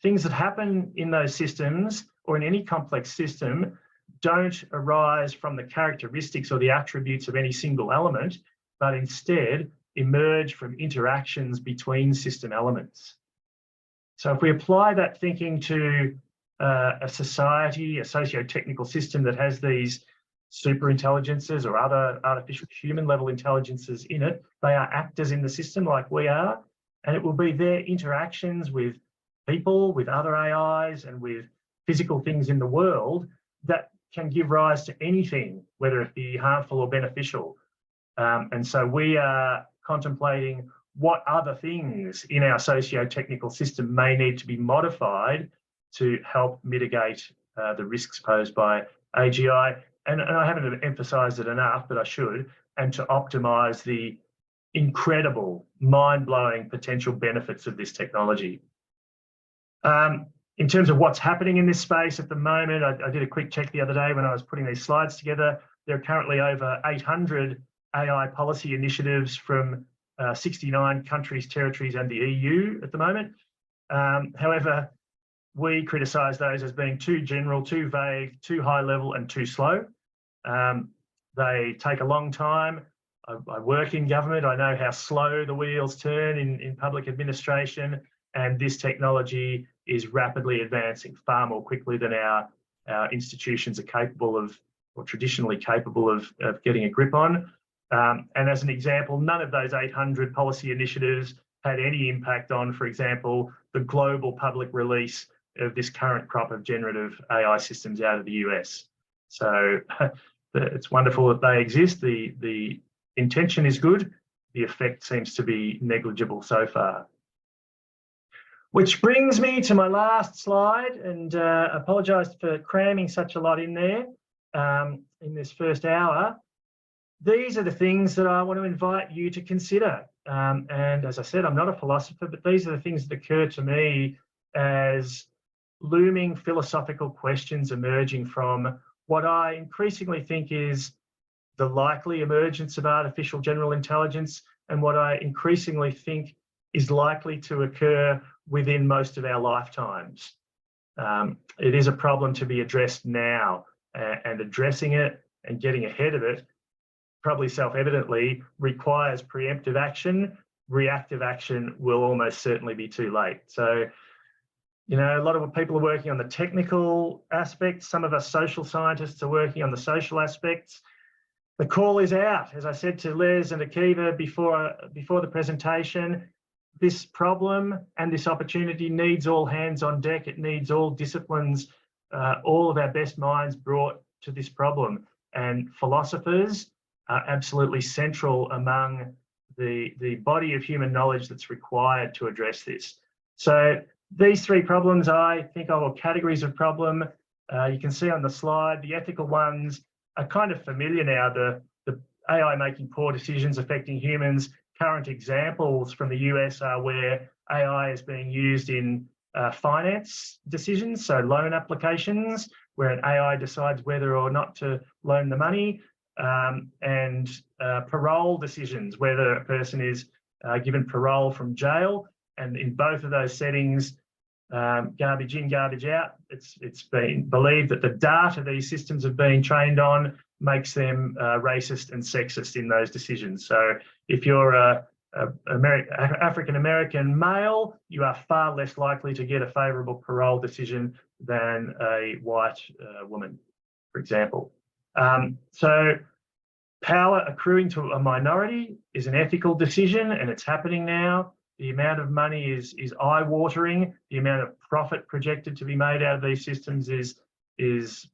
things that happen in those systems or in any complex system don't arise from the characteristics or the attributes of any single element, but instead emerge from interactions between system elements. So if we apply that thinking to a society, a socio-technical system that has these super intelligences or other artificial human level intelligences in it, they are actors in the system like we are, and it will be their interactions with people, with other AIs, and with physical things in the world that can give rise to anything, whether it be harmful or beneficial. And so we are contemplating what other things in our socio-technical system may need to be modified to help mitigate the risks posed by AGI. And I haven't emphasised it enough, but I should, and to optimise the incredible, mind-blowing potential benefits of this technology. In terms of what's happening in this space at the moment, I did a quick check the other day when I was putting these slides together. There are currently over 800 AI policy initiatives from 69 countries, territories, and the EU at the moment. However, we criticise those as being too general, too vague, too high level, and too slow. They take a long time. I work in government. I know how slow the wheels turn in public administration, and this technology is rapidly advancing far more quickly than our institutions are capable of, or traditionally capable of getting a grip on. And as an example, none of those 800 policy initiatives had any impact on, for example, the global public release of this current crop of generative AI systems out of the US. So it's wonderful that they exist. The intention is good. The effect seems to be negligible so far. Which brings me to my last slide, and I apologise for cramming such a lot in there in this first hour. these are the things that I want to invite you to consider. And as I said, I'm not a philosopher, but these are the things that occur to me as looming philosophical questions emerging from what I increasingly think is the likely emergence of artificial general intelligence, and what I increasingly think is likely to occur within most of our lifetimes. It is a problem to be addressed now, and addressing it and getting ahead of it probably self-evidently requires preemptive action. Reactive action will almost certainly be too late. So, you know, a lot of people are working on the technical aspects. Some of us social scientists are working on the social aspects. The call is out. As I said to Les and Akiva before the presentation, this problem and this opportunity needs all hands on deck. It needs all disciplines, all of our best minds brought to this problem. And philosophers are absolutely central among the body of human knowledge that's required to address this. So these three problems I think of, or categories of problem, you can see on the slide. The ethical ones are kind of familiar now. The AI making poor decisions affecting humans. Current examples from the US are where AI is being used in finance decisions, so loan applications, where an AI decides whether or not to loan the money, and parole decisions, whether a person is given parole from jail. And in both of those settings, garbage in, garbage out. It's been believed that the data these systems have been trained on makes them racist and sexist in those decisions. So if you're a African-American male, you are far less likely to get a favourable parole decision than a white woman, for example. So power accruing to a minority is an ethical decision, and it's happening now. The amount of money is eye-watering. The amount of profit projected to be made out of these systems is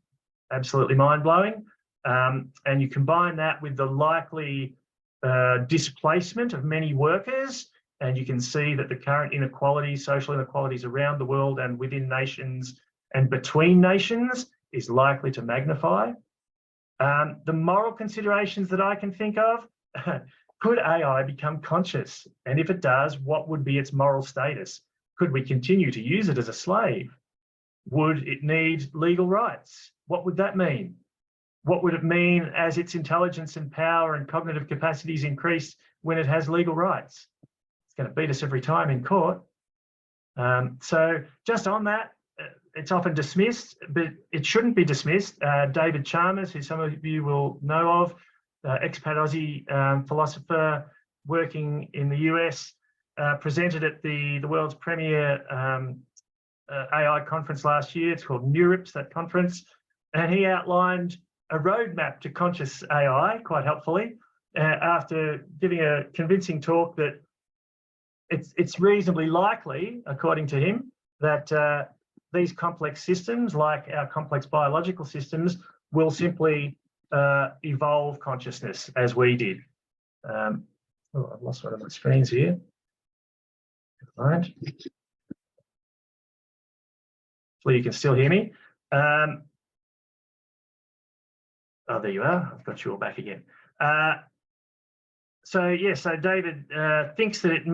absolutely mind-blowing. And you combine that with the likely displacement of many workers, and you can see that the current inequalities, social inequalities around the world and within nations and between nations is likely to magnify. The moral considerations that I can think of, could AI become conscious? And if it does, what would be its moral status? Could we continue to use it as a slave? Would it need legal rights? What would that mean? What would it mean as its intelligence and power and cognitive capacities increase when it has legal rights? It's going to beat us every time in court. So just on that, it's often dismissed, but it shouldn't be dismissed. David Chalmers, who some of you will know of, expat Aussie philosopher working in the US, presented at the world's premier AI conference last year. It's called NeurIPS, that conference. And he outlined a roadmap to conscious AI, quite helpfully, after giving a convincing talk that it's reasonably likely, according to him, that these complex systems, like our complex biological systems, will simply evolve consciousness as we did. Oh, I've lost one of my screens here. All right. Hopefully you can still hear me. Oh, there you are. I've got you all back again. So David thinks that it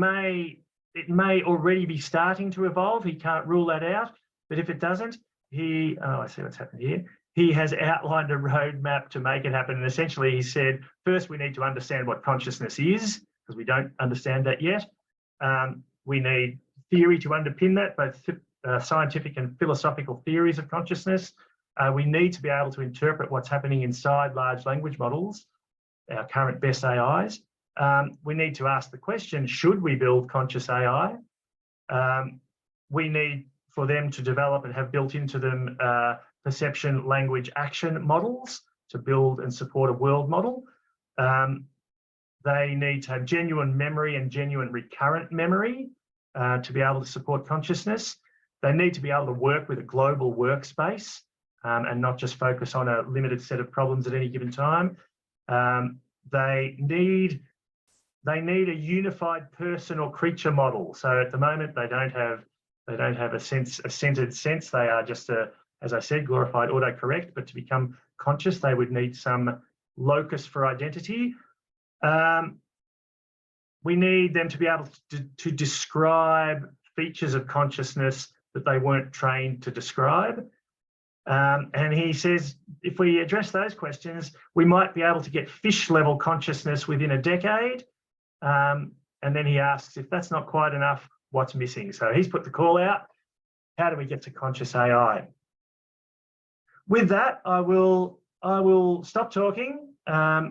may already be starting to evolve. He can't rule that out, but if it doesn't, I see what's happened here. He has outlined a roadmap to make it happen. And essentially he said, first we need to understand what consciousness is, because we don't understand that yet. We need theory to underpin that, both scientific and philosophical theories of consciousness. We need to be able to interpret what's happening inside large language models, our current best AIs. We need to ask the question, should we build conscious AI? We need for them to develop and have built into them perception, language, action models to build and support a world model. They need to have genuine memory and genuine recurrent memory to be able to support consciousness. They need to be able to work with a global workspace and not just focus on a limited set of problems at any given time. They need a unified person or creature model. So at the moment they don't have a centered sense. They are just as I said, glorified autocorrect. But to become conscious, they would need some locus for identity. We need them to be able to describe features of consciousness that they weren't trained to describe. And he says, if we address those questions, we might be able to get fish-level consciousness within a decade. And then he asks, if that's not quite enough, what's missing? So he's put the call out. How do we get to conscious AI? With that, I will stop talking. I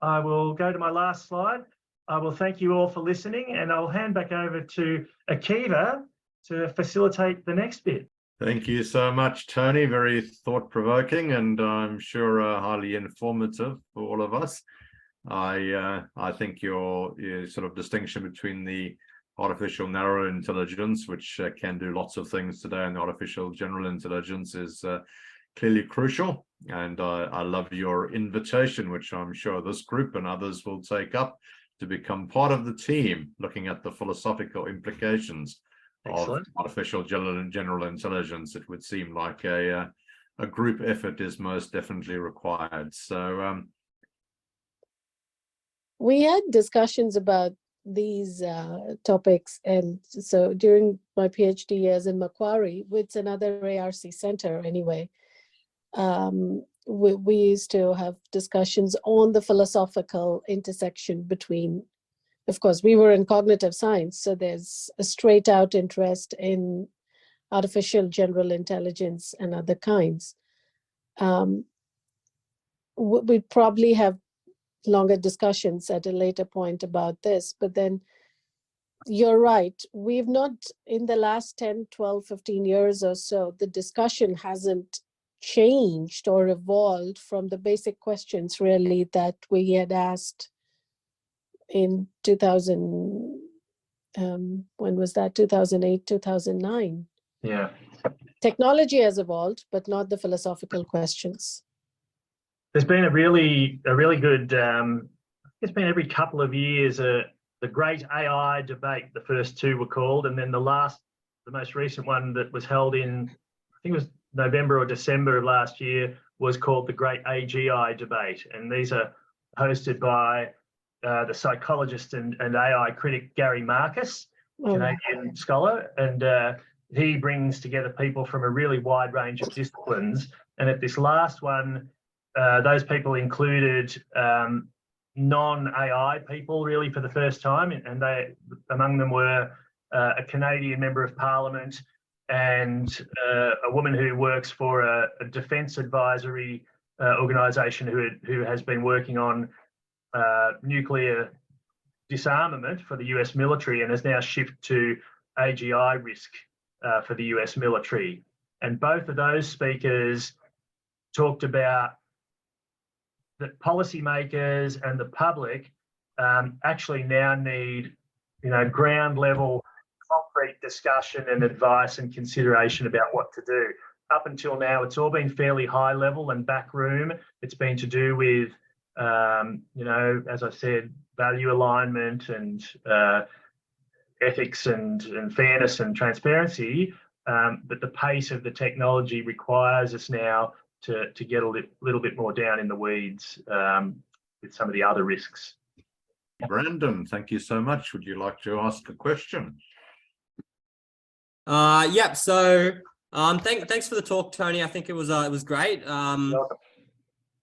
will go to my last slide. I will thank you all for listening, and I'll hand back over to Akiva to facilitate the next bit. Thank you so much, Tony. Very thought-provoking, and I'm sure highly informative for all of us. I think your sort of distinction between the artificial narrow intelligence, which can do lots of things today, and the artificial general intelligence is clearly crucial. And I love your invitation, which I'm sure this group and others will take up, to become part of the team looking at the philosophical implications Excellent. of artificial general intelligence. It would seem like a group effort is most definitely required. So we had discussions about these topics, and so during my PhD years in Macquarie, it's another ARC center anyway, we used to have discussions on the philosophical intersection between, of course, we were in cognitive science, so there's a straight out interest in artificial general intelligence and other kinds. We'd probably have longer discussions at a later point about this, but then you're right. We've not, in the last 10, 12, 15 years or so, the discussion hasn't changed or evolved from the basic questions really that we had asked in 2000, when was that? 2008, 2009. Yeah. Technology has evolved, but not the philosophical questions. There's been a really good, it's been every couple of years, the great AI debate. The first two were called, and then the most recent one that was held in, I think it was November or December of last year, was called the Great AGI Debate. And these are hosted by the psychologist and AI critic Gary Marcus, Canadian scholar, and he brings together people from a really wide range of disciplines. And at this last one, those people included non-AI people really for the first time, and among them were a Canadian member of Parliament and a woman who works for a defence advisory organisation who has been working on nuclear disarmament for the US military and has now shifted to AGI risk for the US military. And both of those speakers talked about that policymakers and the public actually now need, ground level, concrete discussion and advice and consideration about what to do. Up until now, it's all been fairly high level and backroom. It's been to do with, as I said, value alignment and ethics and fairness and transparency. But the pace of the technology requires us now to get a little bit more down in the weeds with some of the other risks. Brandon, thank you so much. Would you like to ask a question? Yep. So thanks for the talk, Tony. I think it was great.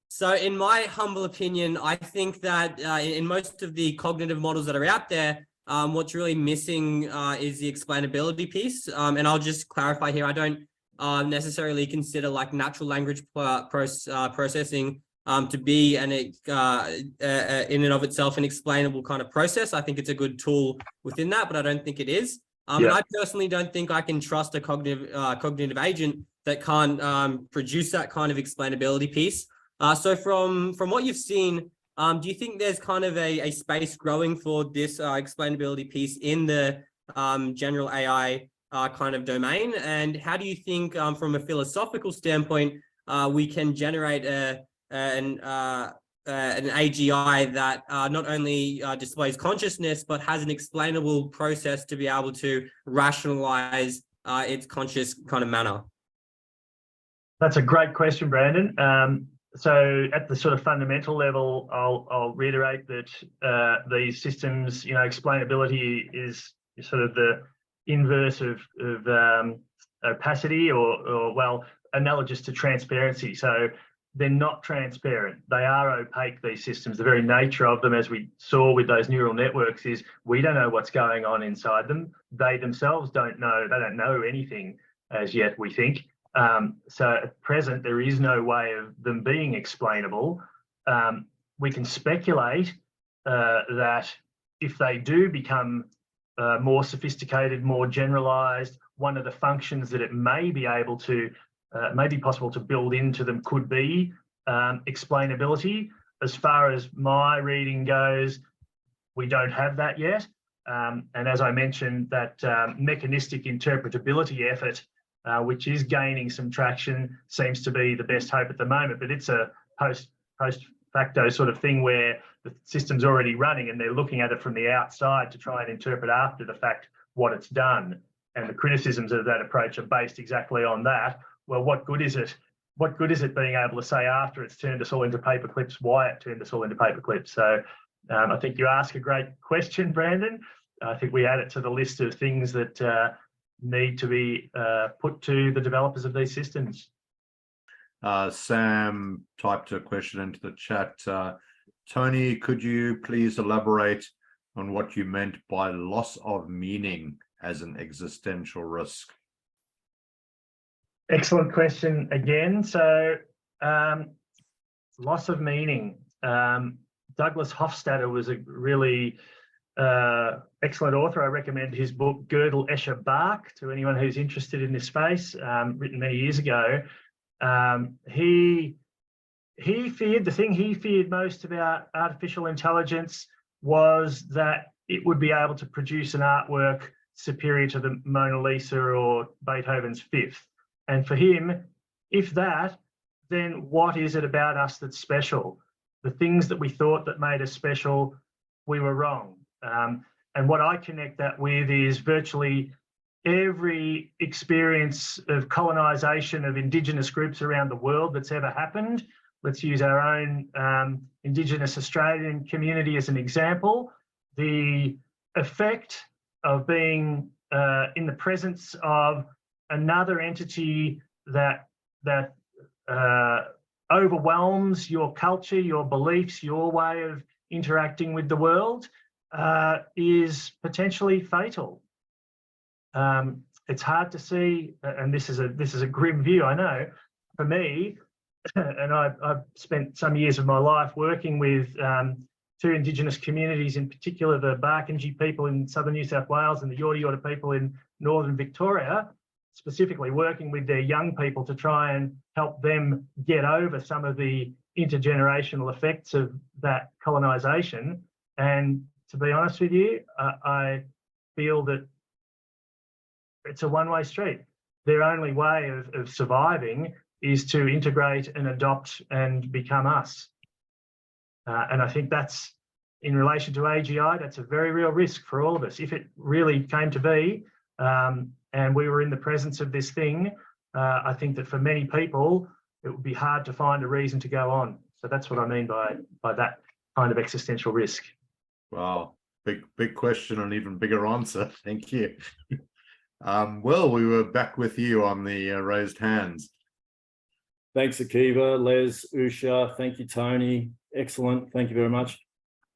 So in my humble opinion, I think that in most of the cognitive models that are out there, what's really missing is the explainability piece. And I'll just clarify here, I don't necessarily consider like natural language processing to be in and of itself an explainable kind of process. I think it's a good tool within that, but I don't think it is. And I personally don't think I can trust a cognitive agent that can't produce that kind of explainability piece. So from what you've seen, do you think there's kind of a space growing for this explainability piece in the general AI kind of domain? And how do you think from a philosophical standpoint, we can generate an AGI that not only displays consciousness, but has an explainable process to be able to rationalize its conscious kind of manner? That's a great question, Brandon. So at the sort of fundamental level, I'll reiterate that these systems, explainability is sort of the inverse of opacity, or well, analogous to transparency. So they're not transparent. They are opaque, these systems. The very nature of them, as we saw with those neural networks, is we don't know what's going on inside them. They themselves don't know. They don't know anything as yet, we think. So at present, there is no way of them being explainable. We can speculate that if they do become more sophisticated, more generalized, one of the functions that it may be able to, may be possible to build into them could be explainability. As far as my reading goes, we don't have that yet. And as I mentioned, that mechanistic interpretability effort, which is gaining some traction, seems to be the best hope at the moment. But it's a post facto sort of thing where the system's already running and they're looking at it from the outside to try and interpret after the fact what it's done. And the criticisms of that approach are based exactly on that. Well, what good is it? What good is it being able to say after it's turned us all into paper clips why it turned us all into paper clips? So I think you ask a great question, Brandon. I think we add it to the list of things that need to be put to the developers of these systems. Sam typed a question into the chat. Tony, could you please elaborate on what you meant by loss of meaning as an existential risk? Excellent question again. So loss of meaning. Douglas Hofstadter was a really excellent author. I recommend his book, Gödel, Escher, Bach, to anyone who's interested in this space, written many years ago. He feared, the thing he feared most about artificial intelligence was that it would be able to produce an artwork superior to the Mona Lisa or Beethoven's Fifth. And for him, if that, then what is it about us that's special? The things that we thought that made us special, we were wrong. And what I connect that with is virtually every experience of colonisation of Indigenous groups around the world that's ever happened. Let's use our own Indigenous Australian community as an example. The effect of being in the presence of another entity that overwhelms your culture, your beliefs, your way of interacting with the world is potentially fatal. It's hard to see, and this is a grim view, I know, for me, and I've spent some years of my life working with two Indigenous communities, in particular the Barkindji people in southern New South Wales and the Yorta Yorta people in northern Victoria, specifically working with their young people to try and help them get over some of the intergenerational effects of that colonisation. And to be honest with you, I feel that it's a one-way street. Their only way of surviving is to integrate and adopt and become us. And I think that's, in relation to AGI, that's a very real risk for all of us. If it really came to be, and we were in the presence of this thing, I think that for many people, it would be hard to find a reason to go on. So that's what I mean by that kind of existential risk. Wow, big question and even bigger answer. Thank you. Will, we were back with you on the raised hands. Thanks, Akiva, Les, Usha. Thank you, Tony. Excellent. Thank you very much.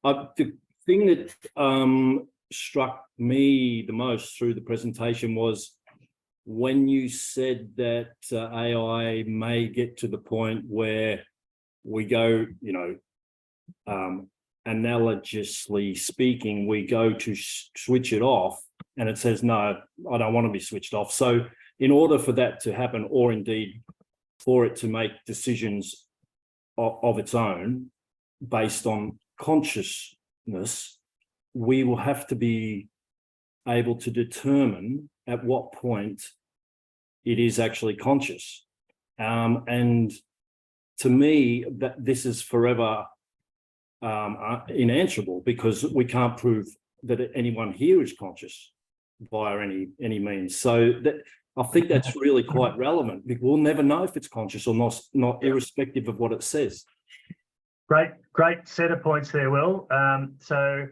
The thing that struck me the most through the presentation was when you said that AI may get to the point where we go, analogously speaking, we go to switch it off and it says, no, I don't want to be switched off. So in order for that to happen, or indeed for it to make decisions of its own based on consciousness, we will have to be able to determine at what point it is actually conscious. And to me, that this is forever unanswerable, because we can't prove that anyone here is conscious via any means. So I think that's really quite relevant. We'll never know if it's conscious or not irrespective of what it says. Great set of points there, Will. So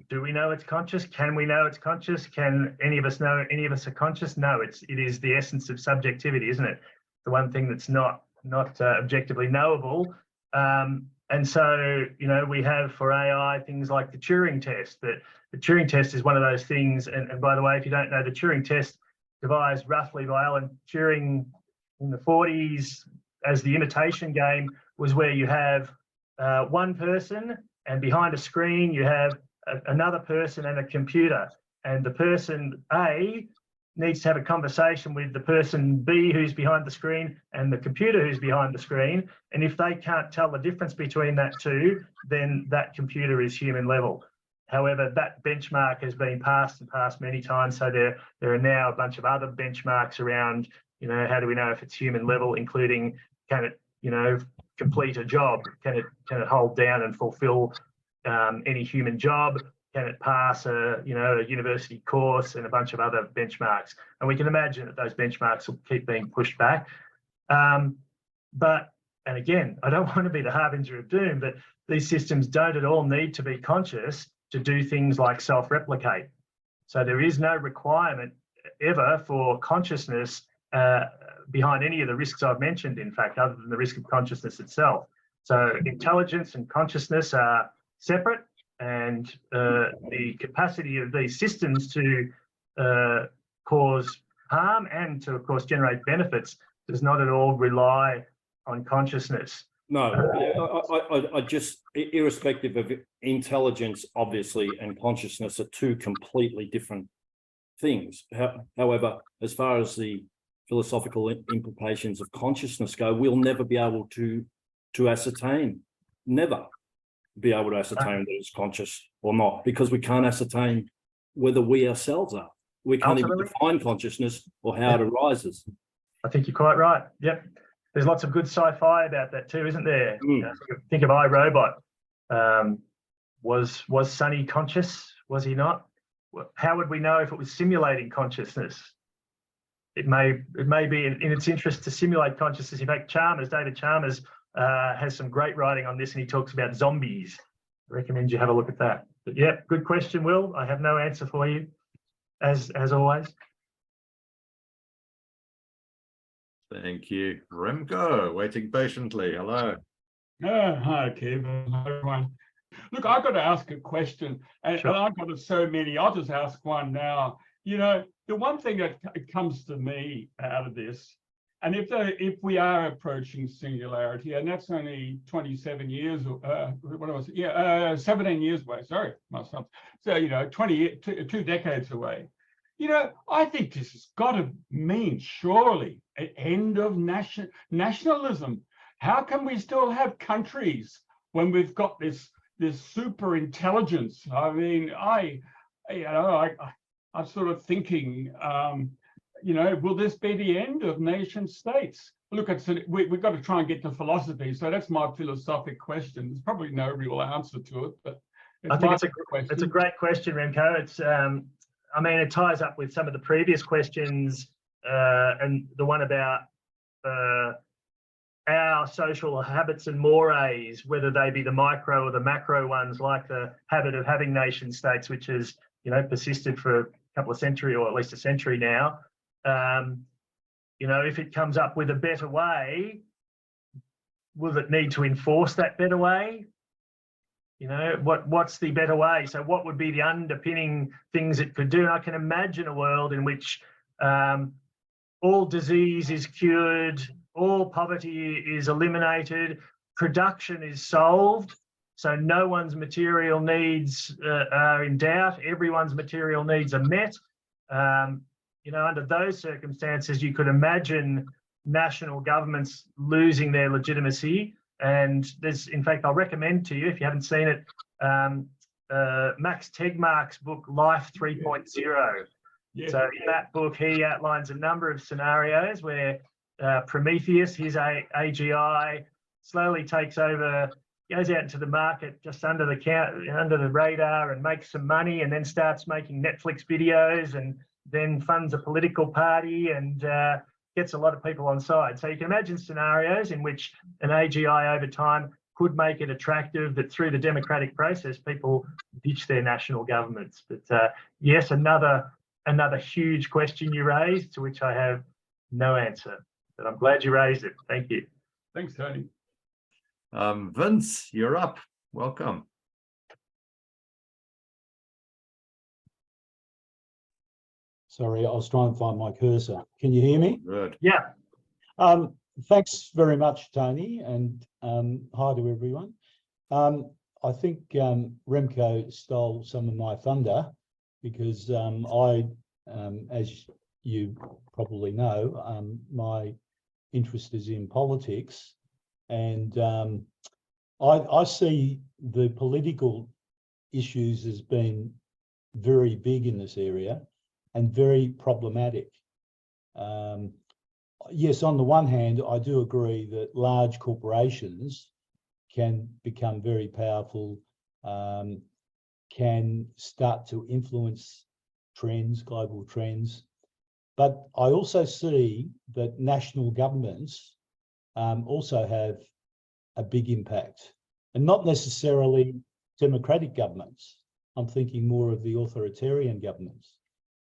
do we know it's conscious? Can we know it's conscious? Can any of us know any of us are conscious? No, it is the essence of subjectivity, isn't it? The one thing that's not objectively knowable. And so, we have for AI things like the Turing test. That the Turing test is one of those things. And by the way, if you don't know, the Turing test, devised roughly by Alan Turing in the 40s as the imitation game, was where you have one person and behind a screen you have another person and a computer, and the person A needs to have a conversation with the person B who's behind the screen and the computer who's behind the screen, and if they can't tell the difference between that two, then that computer is human level. However, that benchmark has been passed many times, so there are now a bunch of other benchmarks around, how do we know if it's human level, including can it, complete a job? Can it hold down and fulfill any human job? Can it pass a university course, and a bunch of other benchmarks? And we can imagine that those benchmarks will keep being pushed back. And again, I don't want to be the harbinger of doom, but these systems don't at all need to be conscious to do things like self-replicate. So there is no requirement ever for consciousness behind any of the risks I've mentioned, in fact, other than the risk of consciousness itself. So intelligence and consciousness are separate, and the capacity of these systems to cause harm and to, of course, generate benefits does not at all rely on consciousness. No, I just, irrespective of intelligence, obviously, and consciousness are two completely different things. However, as far as the philosophical implications of consciousness go, we'll never be able to ascertain, never be able to ascertain whether it's conscious or not, because we can't ascertain whether we ourselves are. We can't even define consciousness or how it arises. I think you're quite right. Yep. There's lots of good sci-fi about that too, isn't there? Think of iRobot. Was Sonny conscious? Was he not? How would we know if it was simulating consciousness? It may be in its interest to simulate consciousness. In fact, David Chalmers has some great writing on this, and he talks about zombies. I recommend you have a look at that. But yeah, good question, Will. I have no answer for you, as always. Thank you. Remco, waiting patiently. Hello. Hi, Kevin. Hi, everyone. Look, I've got to ask a question, and I've got so many. I'll just ask one now. The one thing that comes to me out of this, and if we are approaching singularity, and that's only 27 years, 17 years away. Sorry, myself. So 2 decades away. I think this has got to mean surely an end of nationalism. How can we still have countries when we've got this super intelligence? I mean, I'm sort of thinking, will this be the end of nation states? Look, we've got to try and get to philosophy. So that's my philosophic question. There's probably no real answer to it, but I think it's a great question, Remco. It's it ties up with some of the previous questions and the one about our social habits and mores, whether they be the micro or the macro ones, like the habit of having nation states, which has persisted for a couple of centuries, or at least a century now. If it comes up with a better way, will it need to enforce that better way? What's the better way? So what would be the underpinning things it could do? And I can imagine a world in which all disease is cured, all poverty is eliminated, production is solved, so no one's material needs are in doubt, everyone's material needs are met. Under those circumstances, you could imagine national governments losing their legitimacy. And there's, in fact, I'll recommend to you, if you haven't seen it, Max Tegmark's book, Life 3.0. Yeah. So in that book, he outlines a number of scenarios where Prometheus, his AGI, slowly takes over, goes out into the market just under the radar and makes some money, and then starts making Netflix videos and then funds a political party and gets a lot of people on side. So you can imagine scenarios in which an AGI over time could make it attractive that through the democratic process, people ditch their national governments. But yes, another huge question you raised, to which I have no answer. But I'm glad you raised it. Thank you. Thanks, Tony. Vince, you're up. Welcome. Sorry, I was trying to find my cursor. Can you hear me? Good. Yeah. Thanks very much, Tony, and hi to everyone. I think Remco stole some of my thunder because as you probably know, my interest is in politics, and I see the political issues as being very big in this area and very problematic. Yes, on the one hand, I do agree that large corporations can become very powerful, can start to influence trends, global trends. But I also see that national governments also have a big impact, and not necessarily democratic governments. I'm thinking more of the authoritarian governments.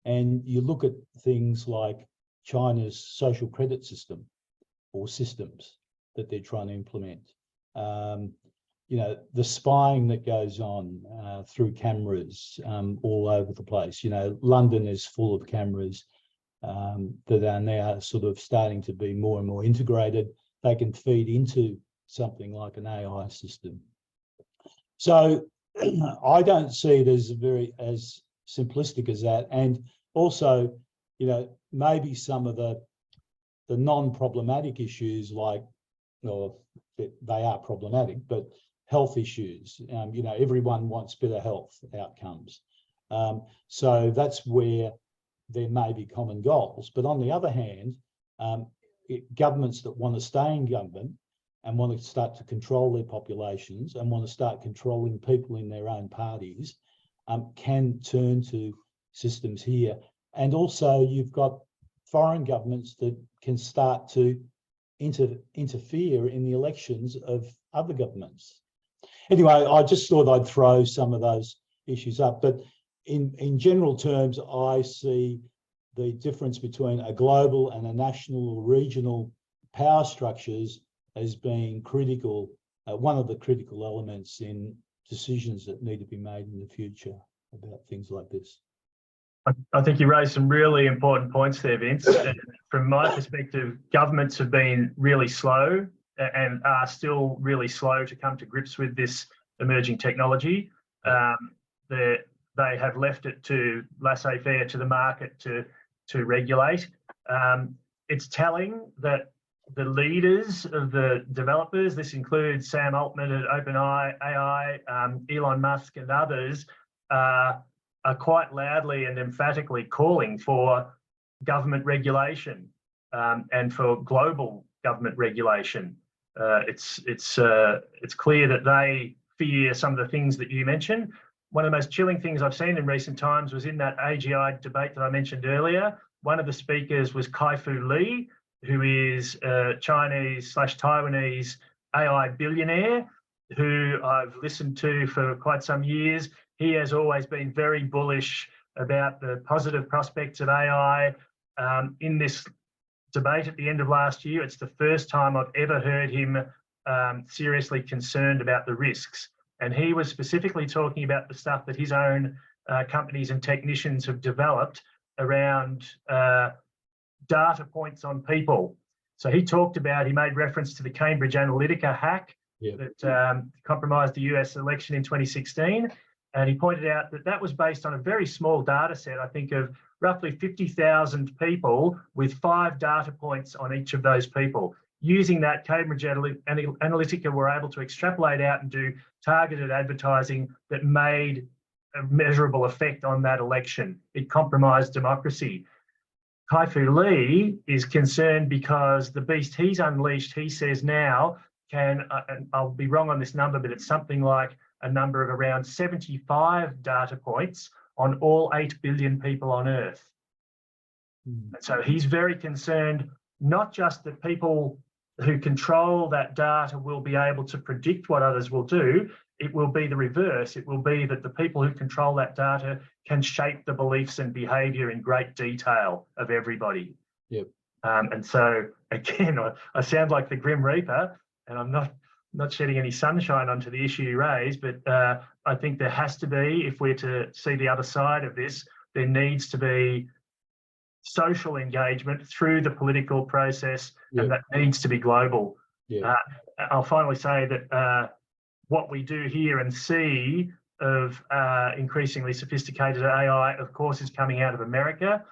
And you look at things like China's social credit system or systems that they're trying to implement. You know, the spying that goes on through cameras all over the place. You know, London is full of cameras that are now sort of starting to be more and more integrated. They can feed into something like an AI system. So I don't see it as simplistic as that. And also, you know, maybe some of the non-problematic issues, like, well, they are problematic, but health issues, you know, everyone wants better health outcomes. So that's where there may be common goals. But on the other hand, governments that want to stay in government and want to start to control their populations and want to start controlling people in their own parties can turn to systems here. And also you've got foreign governments that can start to interfere in the elections of other governments. Anyway, I just thought I'd throw some of those issues up. But in general terms, I see the difference between a global and a national or regional power structures as being critical, one of the critical elements in decisions that need to be made in the future about things like this. I think you raised some really important points there, Vince. And from my perspective, governments have been really slow and are still really slow to come to grips with this emerging technology. They have left it to laissez-faire, to the market to regulate. It's telling that the leaders of the developers, this includes Sam Altman at OpenAI, Elon Musk and others, are quite loudly and emphatically calling for government regulation and for global government regulation. It's clear that they fear some of the things that you mentioned. One of the most chilling things I've seen in recent times was in that AGI debate that I mentioned earlier. One of the speakers was Kai-Fu Lee, who is a Chinese/Taiwanese AI billionaire who I've listened to for quite some years. He has always been very bullish about the positive prospects of AI. In this debate at the end of last year, it's the first time I've ever heard him seriously concerned about the risks. And he was specifically talking about the stuff that his own companies and technicians have developed around data points on people. So he made reference to the Cambridge Analytica hack that compromised the US election in 2016. And he pointed out that that was based on a very small data set, I think of roughly 50,000 people with 5 data points on each of those people. Using that, Cambridge Analytica were able to extrapolate out and do targeted advertising that made a measurable effect on that election. It compromised democracy. Kai-Fu Lee is concerned because the beast he's unleashed, he says now, can, and I'll be wrong on this number, but it's something like a number of around 75 data points on all 8 billion people on Earth. And so he's very concerned, not just that people who control that data will be able to predict what others will do, it will be the reverse. It will be that the people who control that data can shape the beliefs and behaviour in great detail of everybody. Yep. And so, again, I sound like the Grim Reaper, and I'm not shedding any sunshine onto the issue you raised, but I think there has to be, if we're to see the other side of this, there needs to be social engagement through the political process, and that needs to be global. I'll finally say that what we do here and see of increasingly sophisticated AI, of course, is coming out of America.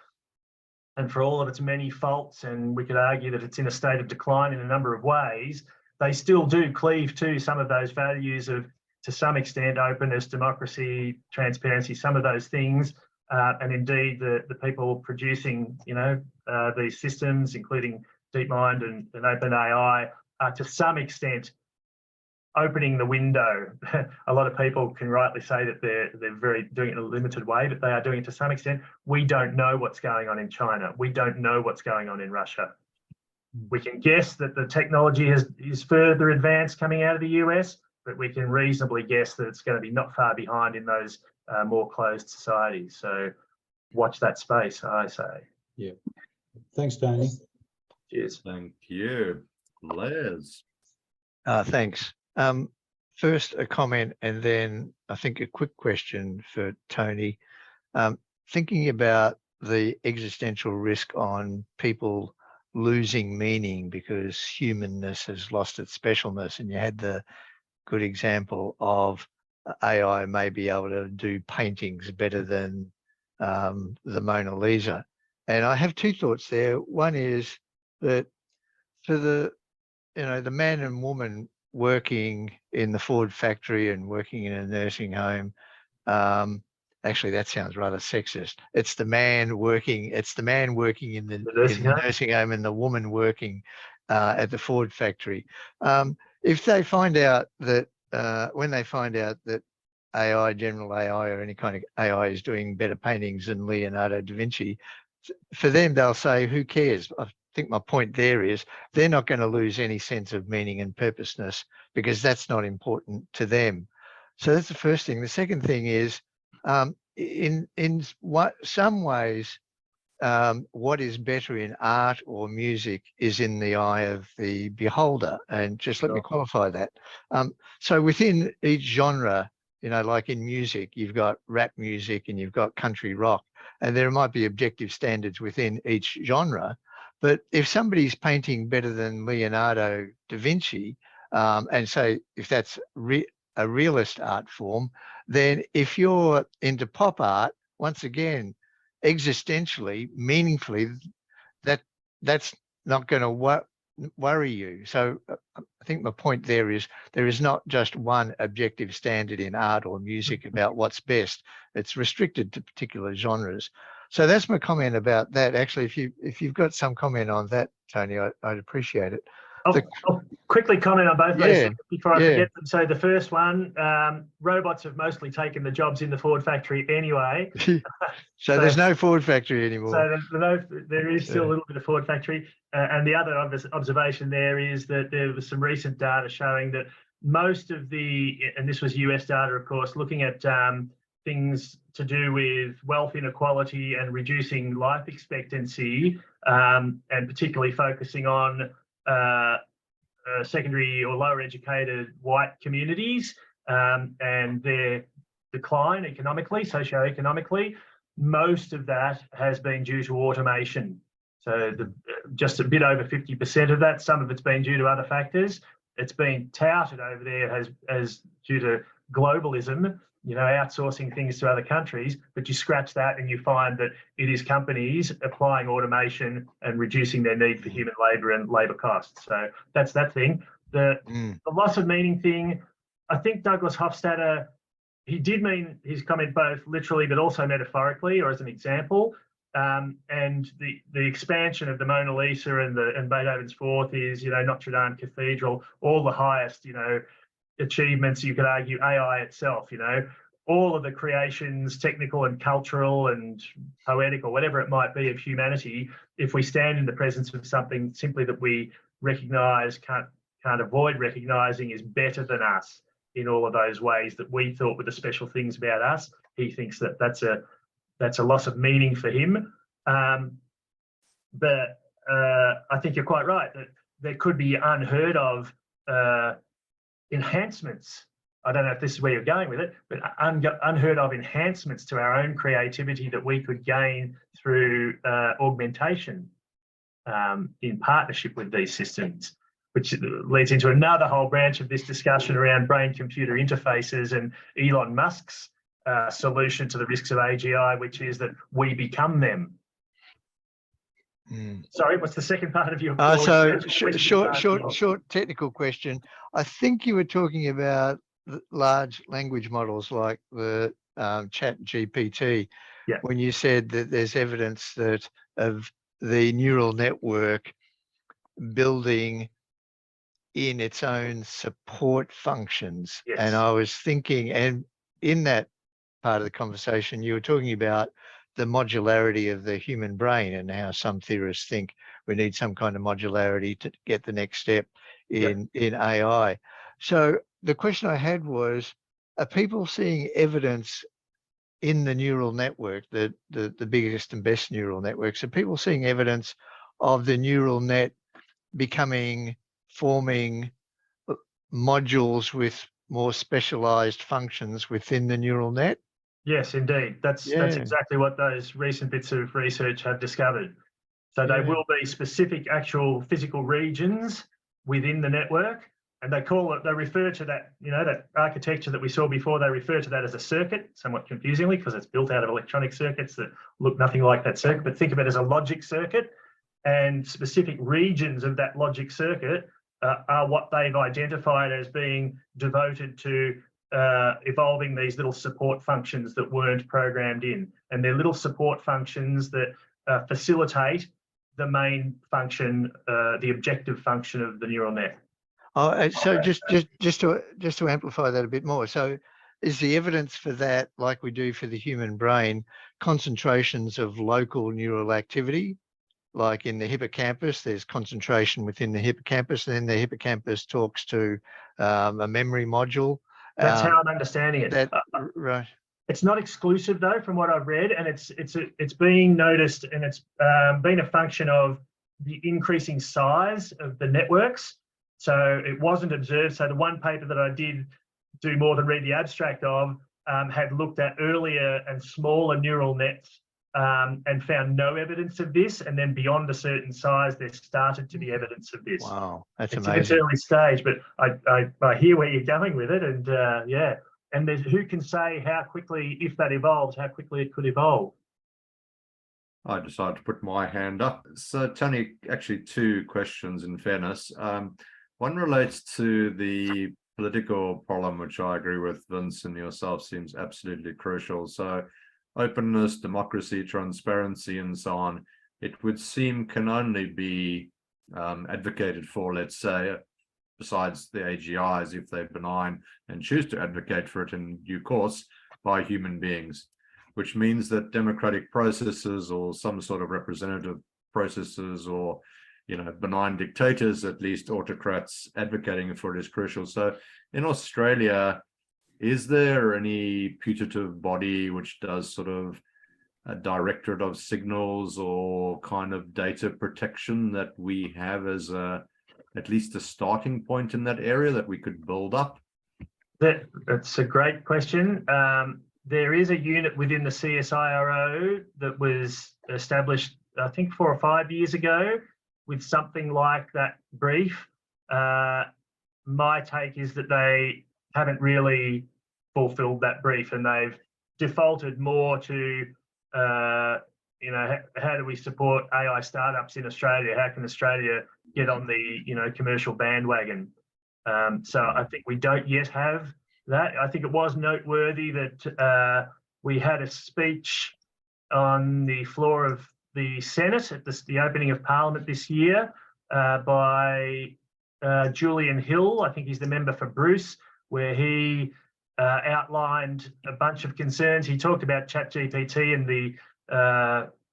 And for all of its many faults, and we could argue that it's in a state of decline in a number of ways, they still do cleave to some of those values of, to some extent, openness, democracy, transparency, some of those things. And indeed, the people producing, these systems, including DeepMind and OpenAI, are to some extent opening the window. A lot of people can rightly say that they're doing it in a limited way, but they are doing it to some extent. We don't know what's going on in China. We don't know what's going on in Russia. We can guess that the technology is further advanced coming out of the US, but we can reasonably guess that it's going to be not far behind in those more closed societies. So watch that space, I say. Yeah. Thanks, Tony. Cheers. Thank you. Les. Thanks. First, a comment, and then I think a quick question for Tony. Thinking about the existential risk on people losing meaning because humanness has lost its specialness, and you had the good example of AI may be able to do paintings better than the Mona Lisa. And I have two thoughts there. One is that for the man and woman working in the Ford factory and working in a nursing home, actually that sounds rather sexist. It's the man working in the nursing home and the woman working at the Ford factory. If they find out that when they find out that AI, general AI or any kind of AI is doing better paintings than Leonardo da Vinci, for them they'll say, who cares? I think my point there is they're not going to lose any sense of meaning and purposeness because that's not important to them. So that's the first thing. The second thing is in some ways what is better in art or music is in the eye of the beholder. And just let me qualify that. So within each genre, like in music, you've got rap music and you've got country rock, and there might be objective standards within each genre. But if somebody's painting better than Leonardo da Vinci, and say if that's a realist art form, then if you're into pop art, once again, existentially, meaningfully, that's not going to worry you. So I think my point there is not just one objective standard in art or music about what's best. It's restricted to particular genres. So that's my comment about that. Actually, if you've got some comment on that, Tony, I'd appreciate it. I'll quickly comment on both of those things before I forget them. So the first one, robots have mostly taken the jobs in the Ford factory anyway. So there's no Ford factory anymore. So there is still a little bit of Ford factory. And the other observation there is that there was some recent data showing that most of and this was US data, of course, looking at things to do with wealth inequality and reducing life expectancy, and particularly focusing on secondary or lower educated white communities and their decline economically, socioeconomically. Most of that has been due to automation. So just a bit over 50% of that, some of it's been due to other factors. It's been touted over there as due to globalism, outsourcing things to other countries, but you scratch that and you find that it is companies applying automation and reducing their need for human labour and labour costs. So that's that thing. The loss of meaning thing, I think Douglas Hofstadter, he did mean his comment both literally but also metaphorically, or as an example. And the expansion of the Mona Lisa and Beethoven's Fourth is, Notre Dame Cathedral, all the highest, achievements. You could argue AI itself, all of the creations, technical and cultural and poetic or whatever it might be of humanity, if we stand in the presence of something simply that we recognise, can't avoid recognising is better than us in all of those ways that we thought were the special things about us, he thinks that that's a loss of meaning for him. But I think you're quite right that there could be unheard of enhancements. I don't know if this is where you're going with it, but unheard of enhancements to our own creativity that we could gain through augmentation in partnership with these systems, which leads into another whole branch of this discussion around brain-computer interfaces and Elon Musk's solution to the risks of AGI, which is that we become them. Sorry, what's the second part of your short technical question. I think you were talking about large language models like the Chat GPT, when you said that there's evidence that of the neural network building in its own support functions. And I was thinking, and in that part of the conversation, you were talking about the modularity of the human brain and how some theorists think we need some kind of modularity to get the next step in AI. So the question I had was, are people seeing evidence in the neural network, the biggest and best neural networks, are people seeing evidence of the neural net forming modules with more specialized functions within the neural net? Yes, indeed. That's exactly what those recent bits of research have discovered. So they will be specific actual physical regions within the network, and they refer to that, that architecture that we saw before, they refer to that as a circuit, somewhat confusingly, because it's built out of electronic circuits that look nothing like that circuit, but think of it as a logic circuit, and specific regions of that logic circuit are what they've identified as being devoted to evolving these little support functions that weren't programmed in. And they're little support functions that facilitate the main function, the objective function of the neural net. Oh, so just to amplify that a bit more. So is the evidence for that, like we do for the human brain, concentrations of local neural activity? Like in the hippocampus, there's concentration within the hippocampus, and then the hippocampus talks to a memory module. That's how I'm understanding it. Right. It's not exclusive though, from what I've read, and it's being noticed, and it's been a function of the increasing size of the networks. So it wasn't observed. So the one paper that I did do more than read the abstract of had looked at earlier and smaller neural nets and found no evidence of this. And then beyond a certain size, there started to be evidence of this. Wow, that's amazing. It's an early stage, but I hear where you're going with it, and and there's who can say how quickly, if that evolves, how quickly it could evolve. I decided to put my hand up. So Tony, actually two questions in fairness. One relates to the political problem, which I agree with Vince and yourself seems absolutely crucial. So openness, democracy, transparency, and so on, it would seem can only be advocated for, let's say, besides the AGIs, if they're benign and choose to advocate for it in due course, by human beings, which means that democratic processes or some sort of representative processes or, benign dictators, at least autocrats advocating for it is crucial. So in Australia, is there any putative body which does sort of a directorate of signals or kind of data protection that we have as at least a starting point in that area that we could build up? That's a great question. There is a unit within the CSIRO that was established, I think, 4 or 5 years ago with something like that brief. My take is that they haven't really fulfilled that brief, and they've defaulted more to, how do we support AI startups in Australia? How can Australia get on the, commercial bandwagon? So I think we don't yet have that. I think it was noteworthy that we had a speech on the floor of the Senate at the opening of Parliament this year by Julian Hill. I think he's the member for Bruce, where he outlined a bunch of concerns. He talked about ChatGPT and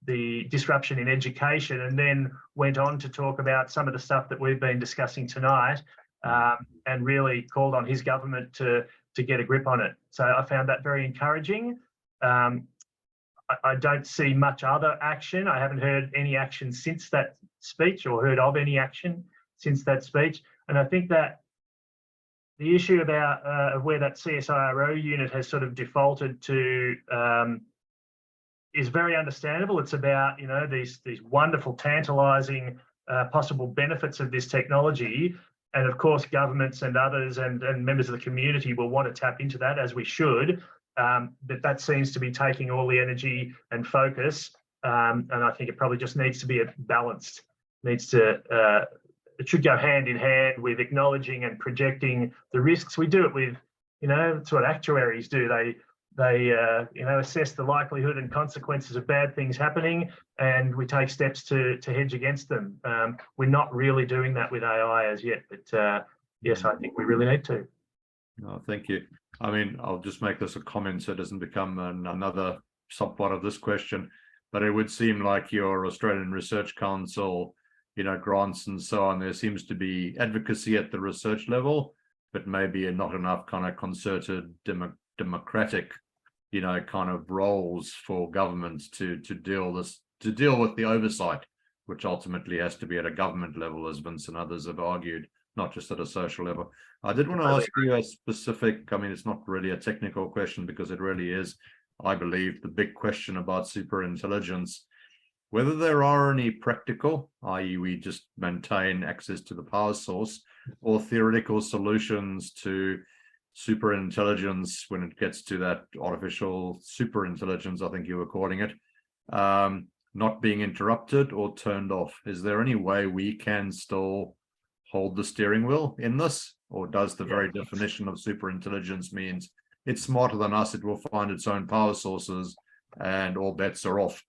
the disruption in education, and then went on to talk about some of the stuff that we've been discussing tonight, and really called on his government to get a grip on it. So I found that very encouraging. I don't see much other action. I haven't heard any action since that speech, or heard of any action since that speech. And I think that the issue about where that CSIRO unit has sort of defaulted to is very understandable. It's about, you know, these wonderful, tantalising possible benefits of this technology. And of course, governments and others and members of the community will want to tap into that, as we should. But that seems to be taking all the energy and focus. And I think it probably just needs to be balanced. It should go hand in hand with acknowledging and projecting the risks. We do it with, you know, it's what actuaries do. They you know, assess the likelihood and consequences of bad things happening, and we take steps to hedge against them. We're not really doing that with AI as yet, but yes, I think we really need to. No, thank you. I mean, I'll just make this a comment so it doesn't become another subpart of this question, but it would seem like your Australian Research Council, you know, grants and so on, there seems to be advocacy at the research level, but maybe not enough kind of concerted democratic, you know, kind of roles for governments to deal with the oversight, which ultimately has to be at a government level, as Vince and others have argued, not just at a social level. I did want to ask you a specific, I mean, it's not really a technical question, because it really is, I believe, the big question about superintelligence, whether there are any practical, i.e. we just maintain access to the power source, or theoretical solutions to superintelligence when it gets to that artificial superintelligence, I think you were calling it, not being interrupted or turned off. Is there any way we can still hold the steering wheel in this, or does the very definition of superintelligence means it's smarter than us, it will find its own power sources and all bets are off?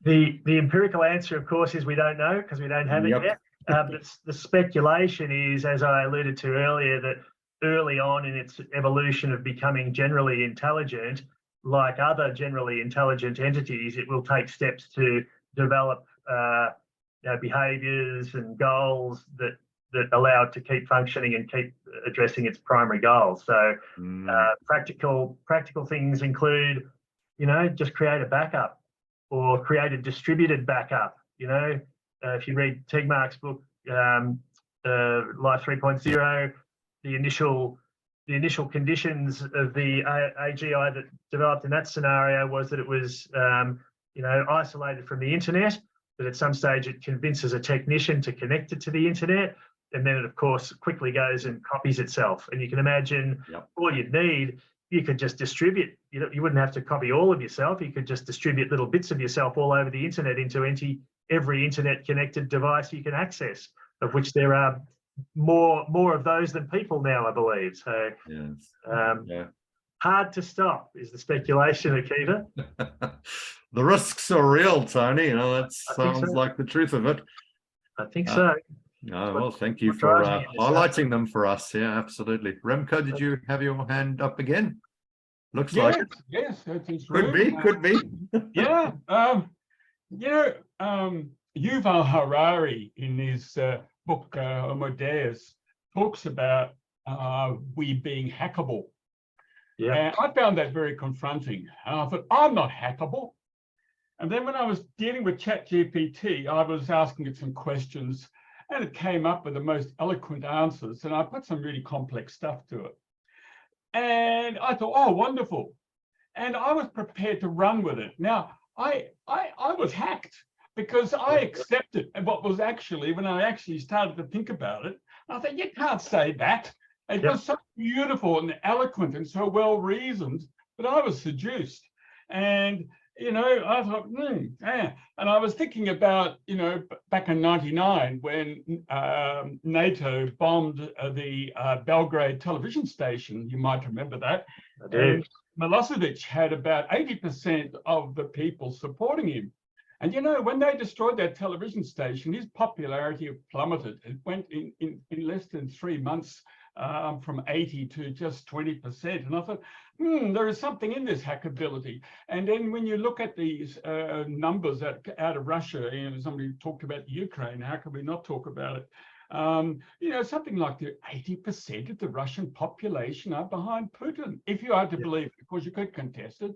The empirical answer, of course, is we don't know, because we don't have it yet. But the speculation is, as I alluded to earlier, that early on in its evolution of becoming generally intelligent, like other generally intelligent entities, it will take steps to develop you know, behaviours and goals that allow it to keep functioning and keep addressing its primary goals. So practical things include, you know, just create a backup, or create a distributed backup. You know, if you read Tegmark's book, Life 3.0, the initial conditions of the AGI that developed in that scenario was that it was, you know, isolated from the internet, but at some stage it convinces a technician to connect it to the internet, and then it, of course, quickly goes and copies itself. And you can imagine all you'd need, you could just distribute. You wouldn't have to copy all of yourself. You could just distribute little bits of yourself all over the internet into every internet-connected device you can access, of which there are more of those than people now, I believe. So hard to stop is the speculation, Akiva. The risks are real, Tony. You know, that sounds like the truth of it. I think so. Well, thank you for highlighting them for us. Yeah, absolutely. Remco, did you have your hand up again? Looks like it. Yes, could be. Yeah. You know, Yuval Harari in his book Homo Deus talks about we being hackable. Yeah. And I found that very confronting. And I thought, I'm not hackable. And then when I was dealing with ChatGPT, I was asking it some questions, and it came up with the most eloquent answers, and I put some really complex stuff to it. And I thought, oh, wonderful. And I was prepared to run with it. Now, I was hacked, because I accepted what was actually, when I actually started to think about it, I thought, you can't say that. It was so beautiful and eloquent and so well reasoned that I was seduced. And, you know, I thought, And I was thinking about, you know, back in '99 when NATO bombed the Belgrade television station. You might remember that. I do. And Milosevic had about 80% of the people supporting him. And, you know, when they destroyed that television station, his popularity plummeted. It went in less than 3 months from 80 to just 20%. And I thought, there is something in this hackability. And then when you look at these numbers out of Russia, somebody talked about Ukraine, how can we not talk about it? Something like the 80% of the Russian population are behind Putin, if you are to believe, of course you could contest it.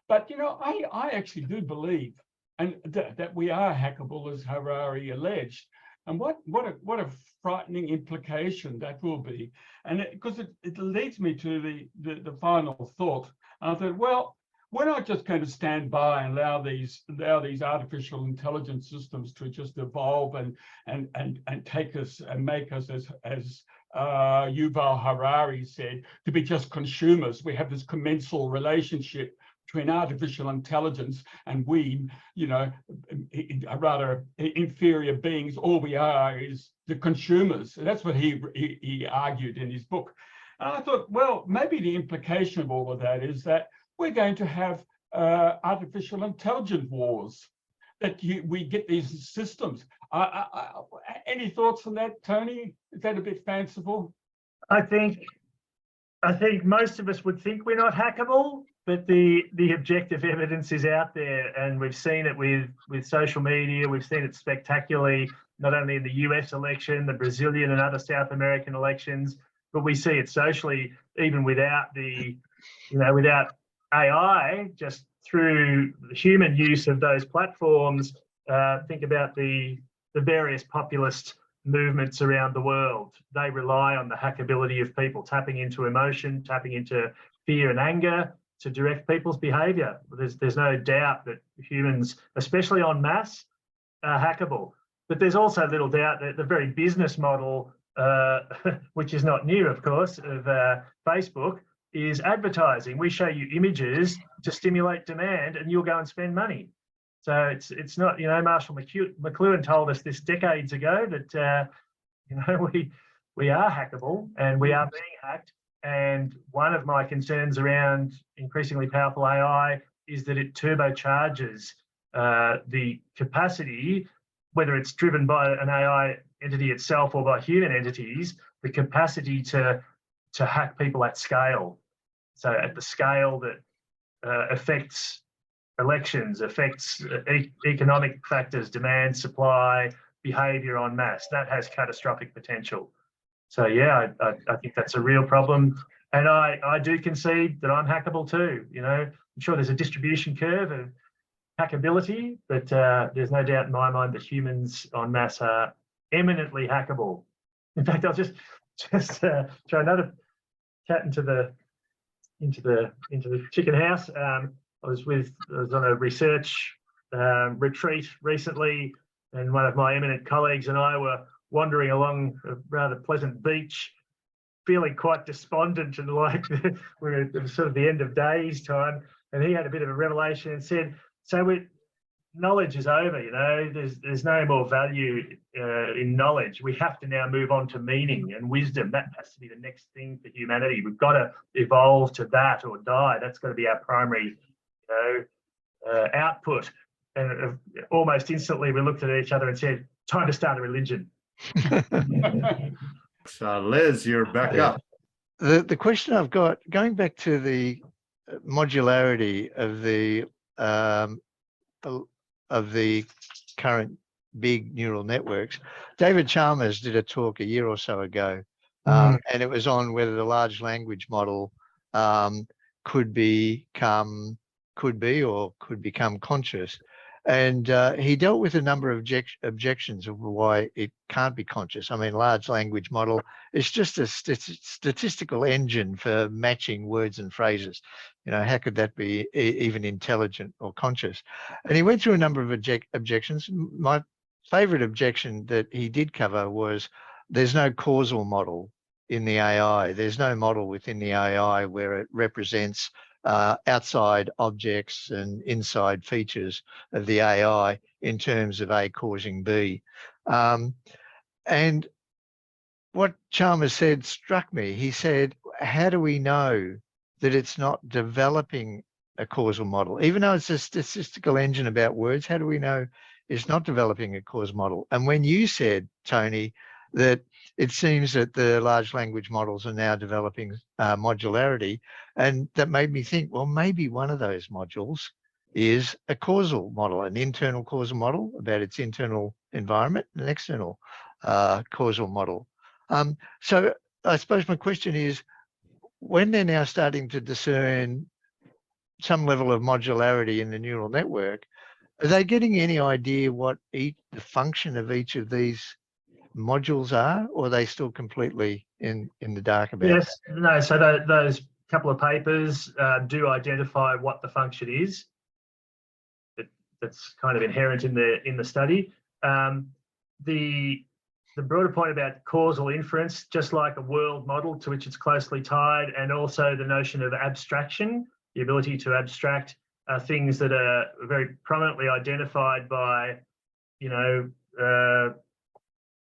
But, I actually do believe that we are hackable, as Harari alleged. And what a frightening implication that will be. And because it leads me to the final thought. I thought, well, we're not just going to stand by and allow these artificial intelligence systems to just evolve and take us and make us, as Yuval Harari said, to be just consumers. We have this commensal relationship between artificial intelligence and we, rather inferior beings. All we are is the consumers. That's what he argued in his book. And I thought, well, maybe the implication of all of that is that we're going to have artificial intelligence wars, that we get these systems. Any thoughts on that, Tony? Is that a bit fanciful? I think most of us would think we're not hackable, but the objective evidence is out there, and we've seen it with social media. We've seen it spectacularly, not only in the US election, the Brazilian and other South American elections, but we see it socially, even without without AI, just through the human use of those platforms. Think about the various populist movements around the world. They rely on the hackability of people tapping into emotion, tapping into fear and anger to direct people's behavior. There's no doubt that humans, especially en masse, are hackable. But there's also little doubt that the very business model, which is not new, of course, of Facebook, is advertising. We show you images to stimulate demand, and you'll go and spend money. So it's not, Marshall McLuhan told us this decades ago that we are hackable and we are being hacked. And one of my concerns around increasingly powerful AI is that it turbocharges the capacity, whether it's driven by an AI entity itself or by human entities, the capacity to hack people at scale. So at the scale that affects elections, affects economic factors, demand, supply, behavior en masse. That has catastrophic potential. So yeah, I think that's a real problem. And I do concede that I'm hackable too. I'm sure there's a distribution curve of hackability, but there's no doubt in my mind that humans en masse are eminently hackable. In fact, I'll just throw another cat into the chicken house. I was on a research retreat recently, and one of my eminent colleagues and I were wandering along a rather pleasant beach, feeling quite despondent and like we're at sort of the end of days time. And he had a bit of a revelation and said, "So knowledge is over. There's no more value in knowledge. We have to now move on to meaning and wisdom. That has to be the next thing for humanity. We've got to evolve to that or die. That's got to be our primary, output." And almost instantly, we looked at each other and said, "Time to start a religion." So, Les, you're back up. The question I've got, going back to the modularity of the current big neural networks, David Chalmers did a talk a year or so ago, and it was on whether the large language model could become conscious. And he dealt with a number of objections of why it can't be conscious. I mean, large language model is just a statistical engine for matching words and phrases. How could that be even intelligent or conscious? And he went through a number of objections. My favorite objection that he did cover was there's no causal model in the AI. There's no model within the AI where it represents outside objects and inside features of the AI in terms of A causing B. And what Chalmers said struck me. He said, how do we know that it's not developing a causal model? Even though it's a statistical engine about words, how do we know it's not developing a causal model? And when you said, Tony, that it seems that the large language models are now developing modularity. And that made me think, well, maybe one of those modules is a causal model, an internal causal model about its internal environment, and an external causal model. So I suppose my question is, when they're now starting to discern some level of modularity in the neural network, are they getting any idea what the function of each of these modules are, or are they still completely in the dark about Yes, no, so those couple of papers do identify what the function is. That's kind of inherent in the study. The broader point about causal inference, just like a world model to which it's closely tied, and also the notion of abstraction, the ability to abstract things that are very prominently identified by, you know,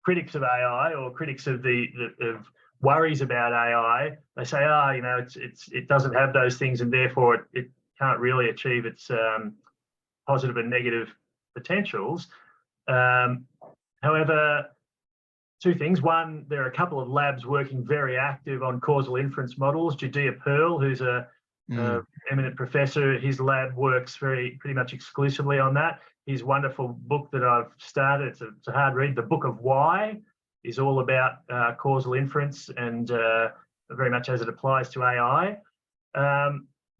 critics of AI or critics of of worries about AI. They say, you know, it doesn't have those things, and therefore it can't really achieve its positive and negative potentials. However, two things. One, there are a couple of labs working very active on causal inference models. Judea Pearl, who's a eminent professor, his lab works pretty much exclusively on that. His wonderful book that I've started, it's a hard read, The Book of Why, is all about causal inference and very much as it applies to AI.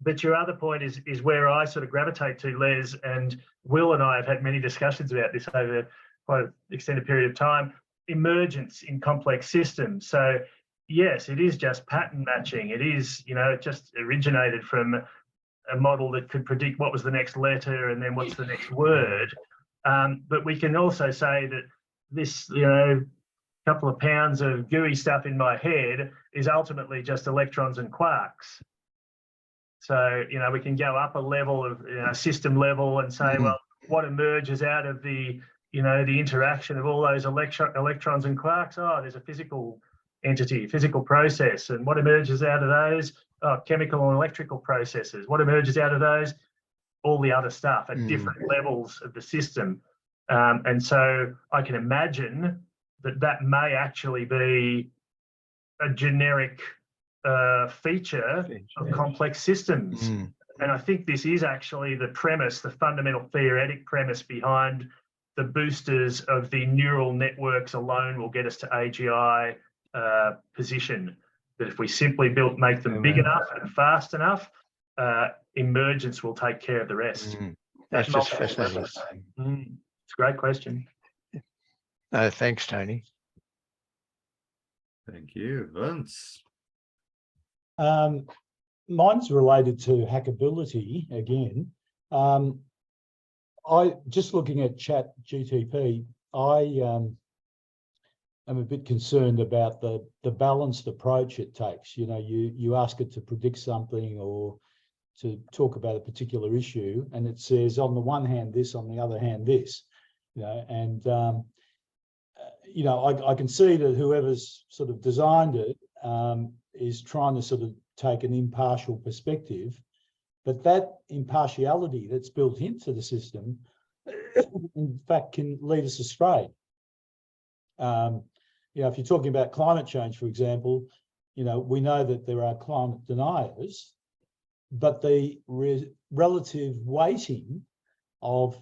But your other point is where I sort of gravitate to, Les, and Will and I have had many discussions about this over quite an extended period of time: emergence in complex systems. So yes, it is just pattern matching. It is, you know, it just originated from a model that could predict what was the next letter and then what's the next word. But we can also say that this, you know, couple of pounds of gooey stuff in my head is ultimately just electrons and quarks. So, you know, we can go up a level of, you know, system level and say, well, what emerges out of the, you know, the interaction of all those electrons and quarks? Oh, there's a physical entity, physical process. And what emerges out of those? Oh, chemical and electrical processes. What emerges out of those? All the other stuff at different levels of the system. And so I can imagine that may actually be a generic feature of complex systems. And I think this is actually the premise, the fundamental theoretic premise behind the boosters of the neural networks alone will get us to AGI position. That if we simply make them big enough and fast enough, emergence will take care of the rest. That's just fascinating. It's a great question. Thanks, Tony. Thank you, Vince. Mine's related to hackability again. I just looking at Chat GTP, I am a bit concerned about the balanced approach it takes. You know, you ask it to predict something or to talk about a particular issue, and it says on the one hand this, on the other hand this. You know, and you know, I can see that whoever's sort of designed it is trying to sort of take an impartial perspective, but that impartiality that's built into the system, in fact, can lead us astray. You know, if you're talking about climate change, for example, you know, we know that there are climate deniers, but the relative weighting of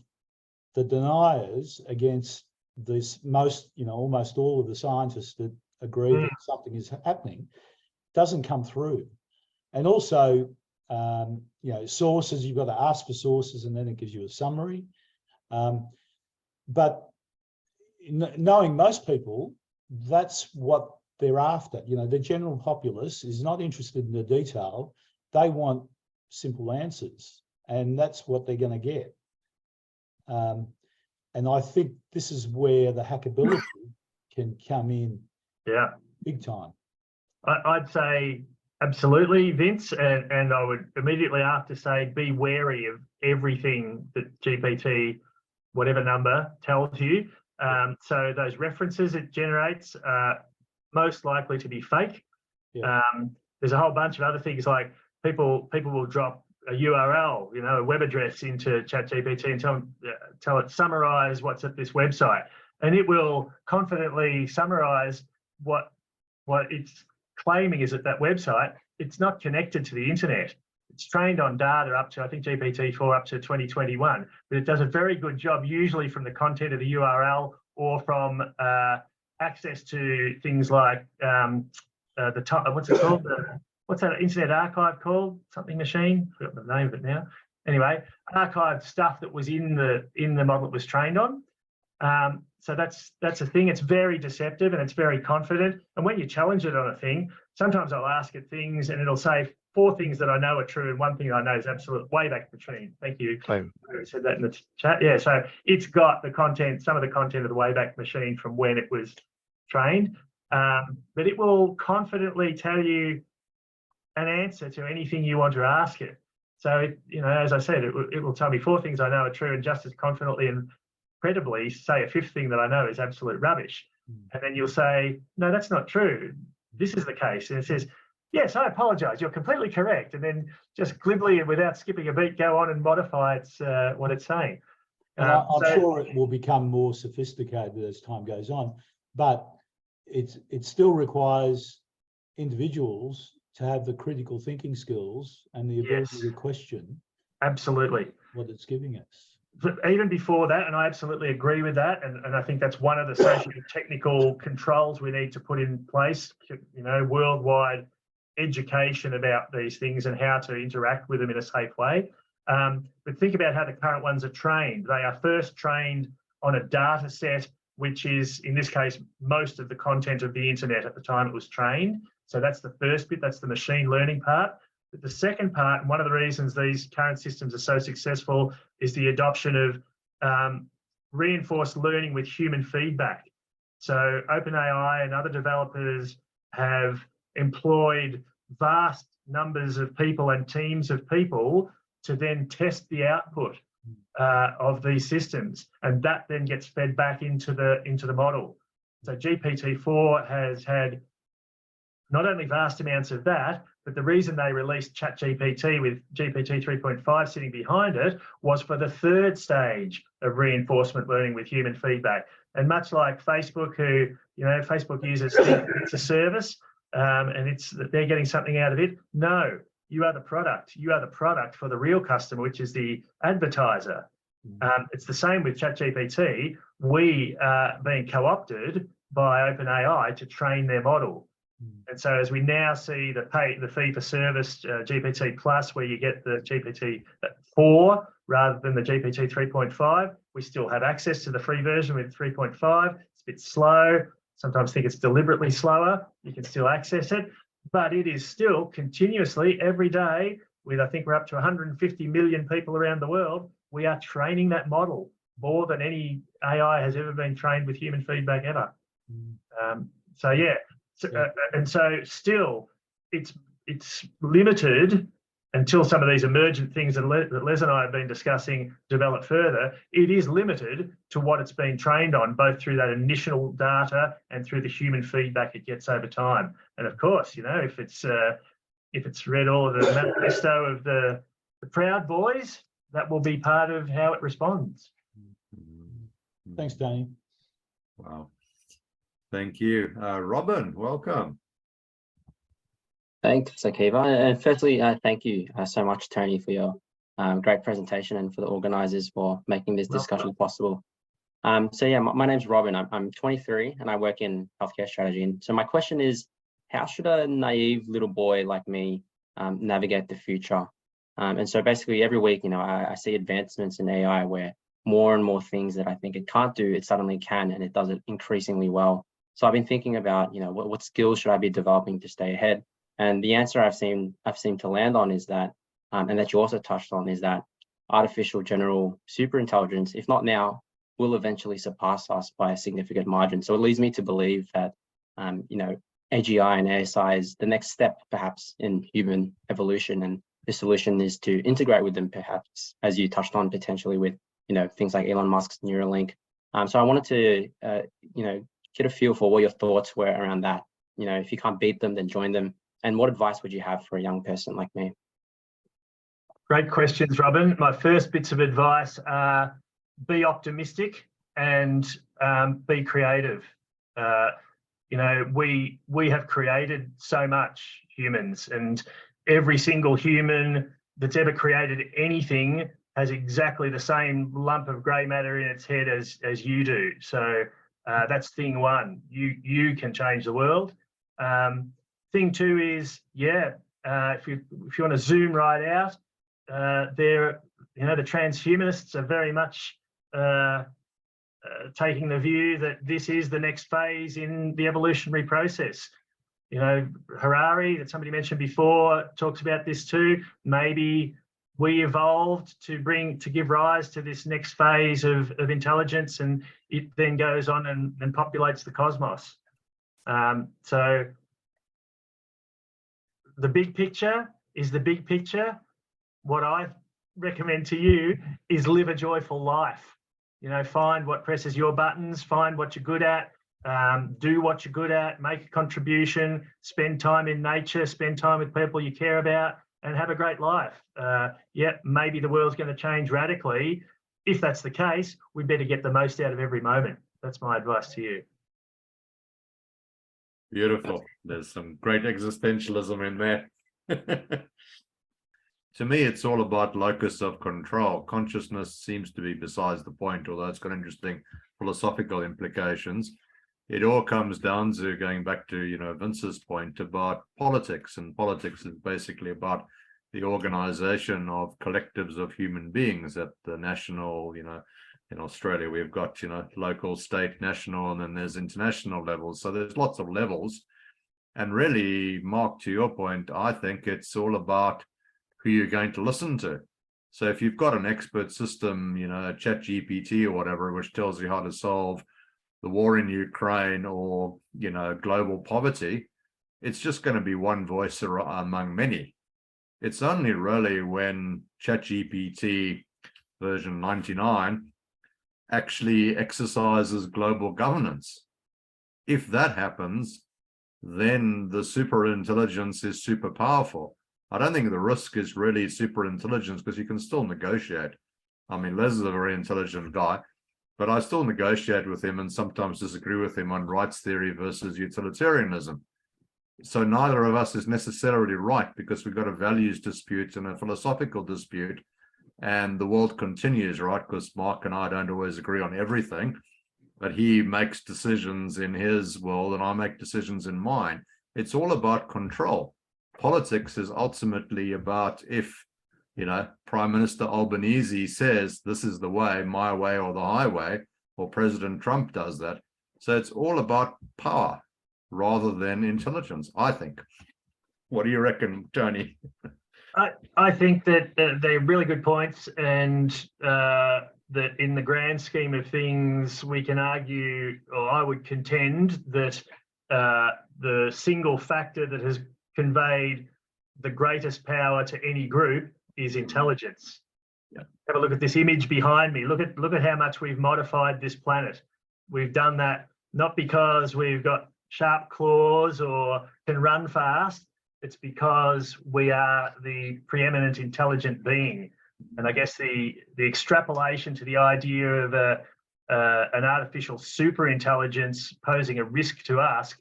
the deniers against this almost all of the scientists that agree that something is happening doesn't come through. And also, you know, sources, you've got to ask for sources and then it gives you a summary. But knowing most people, that's what they're after. You know, the general populace is not interested in the detail. They want simple answers, and that's what they're going to get. And I think this is where the hackability can come in big time. I'd say absolutely, Vince, and I would immediately after say be wary of everything that GPT, whatever number, tells you. So those references it generates are most likely to be fake. There's a whole bunch of other things, like people will drop a URL, you know, a web address into ChatGPT and tell it summarize what's at this website. and it will confidently summarize what it's claiming is at that website. It's not connected to the internet. It's trained on data up to, I think, GPT-4 up to 2021, but it does a very good job, usually from the content of the URL or from access to things like what's it called? What's that Internet Archive called? Something machine? I forgot the name of it now. Anyway, archived stuff that was in the model it was trained on. So that's a thing. It's very deceptive and it's very confident. And when you challenge it on a thing, sometimes I'll ask it things and it'll say 4 things that I know are true and 1 thing I know is absolute. Wayback Machine. Thank you. I said that in the chat. Yeah, so it's got the content, some of the content of the Wayback Machine from when it was trained, but it will confidently tell you an answer to anything you want to ask it. So, as I said, it will tell me 4 things I know are true and just as confidently and credibly say a 5th thing that I know is absolute rubbish. And then you'll say, no, that's not true. This is the case. And it says, yes, I apologize. You're completely correct. And then just glibly and without skipping a beat, go on and modify what it's saying. And I'm sure it will become more sophisticated as time goes on, but it still requires individuals to have the critical thinking skills and the ability to question absolutely what it's giving us. But even before that, and I absolutely agree with that, and I think that's one of the social technical controls we need to put in place, worldwide education about these things and how to interact with them in a safe way. But think about how the current ones are trained. They are first trained on a data set, which is, in this case, most of the content of the internet at the time it was trained. So that's the first bit, that's the machine learning part. But the second part, and one of the reasons these current systems are so successful, is the adoption of reinforced learning with human feedback. So OpenAI and other developers have employed vast numbers of people and teams of people to then test the output of these systems, and that then gets fed back into the model. So GPT-4 has had not only vast amounts of that, but the reason they released ChatGPT with GPT 3.5 sitting behind it was for the 3rd stage of reinforcement learning with human feedback. And much like Facebook, who, Facebook uses it's a service and they're getting something out of it. No, you are the product. You are the product for the real customer, which is the advertiser. It's the same with ChatGPT. We are being co-opted by OpenAI to train their model. And so as we now see the fee for service GPT Plus, where you get the GPT 4 rather than the GPT 3.5, we still have access to the free version with 3.5. It's a bit slow. Sometimes think it's deliberately slower. You can still access it, but it is still continuously every day with, I think we're up to 150 million people around the world. We are training that model more than any AI has ever been trained with human feedback ever. So yeah. And so still it's limited until some of these emergent things that Les and I have been discussing develop further. It is limited to what it's been trained on, both through that initial data and through the human feedback it gets over time. And of course, if it's read all of the manifesto of the Proud Boys, that will be part of how it responds. Thanks, Danny. Wow. Thank you. Robin, welcome. Thanks, Akiva. And firstly, thank you so much, Tony, for your great presentation and for the organisers for making this discussion possible. So yeah, my name's Robin. I'm 23 and I work in healthcare strategy. And so my question is, how should a naive little boy like me navigate the future? And so basically every week, I see advancements in AI where more and more things that I think it can't do, it suddenly can, and it does it increasingly well. So I've been thinking about, what skills should I be developing to stay ahead? And the answer I've seemed to land on is that, and that you also touched on, is that artificial general superintelligence, if not now, will eventually surpass us by a significant margin. So it leads me to believe that, AGI and ASI is the next step, perhaps, in human evolution. And the solution is to integrate with them, perhaps, as you touched on, potentially with, things like Elon Musk's Neuralink. So I wanted to, get a feel for what your thoughts were around that. If you can't beat them, then join them. And what advice would you have for a young person like me? Great questions, Robin. My first bits of advice are be optimistic and be creative. You know, we have created so much, humans, and every single human that's ever created anything has exactly the same lump of grey matter in its head as you do. So that's thing one. You can change the world. Thing two is, if you want to zoom right out, the transhumanists are very much taking the view that this is the next phase in the evolutionary process. You know, Harari, that somebody mentioned before, talks about this too. Maybe we evolved to give rise to this next phase of intelligence, and it then goes on and populates the cosmos. So the big picture is the big picture. What I recommend to you is live a joyful life. You know, find what presses your buttons, find what you're good at, do what you're good at, make a contribution, spend time in nature, spend time with people you care about, and have a great life. Maybe the world's going to change radically. If that's the case, we better get the most out of every moment. That's my advice to you. Beautiful. There's some great existentialism in there. To me, it's all about locus of control. Consciousness seems to be besides the point, although it's got interesting philosophical implications. It all comes down to, going back to, you know, Vince's point about politics, and politics is basically about the organization of collectives of human beings at the national, you know, in Australia, we've got, you know, local, state, national, and then there's international levels. So there's lots of levels. And really, Mark, to your point, I think it's all about who you're going to listen to. So if you've got an expert system, you know, ChatGPT or whatever, which tells you how to solve the war in Ukraine or, you know, global poverty, it's just going to be one voice among many. It's only really when ChatGPT version 99 actually exercises global governance. If that happens, then the superintelligence is super powerful. I don't think the risk is really superintelligence, because you can still negotiate. I mean, Les is a very intelligent guy, but I still negotiate with him and sometimes disagree with him on rights theory versus utilitarianism. So neither of us is necessarily right, because we've got a values dispute and a philosophical dispute, and the world continues, right? Because Mark and I don't always agree on everything, but he makes decisions in his world and I make decisions in mine. It's all about control. Politics is ultimately about, if, you know, Prime Minister Albanese says this is the way, my way or the highway, or President Trump does that. So it's all about power rather than intelligence, I think. What do you reckon, Tony? I think that they're really good points, and that in the grand scheme of things, we can argue, or I would contend, that the single factor that has conveyed the greatest power to any group is intelligence. Yeah. Have a look at this image behind me. Look at how much we've modified this planet. We've done that not because we've got sharp claws or can run fast. It's because we are the preeminent intelligent being. And I guess the extrapolation to the idea of an artificial superintelligence posing a risk to us,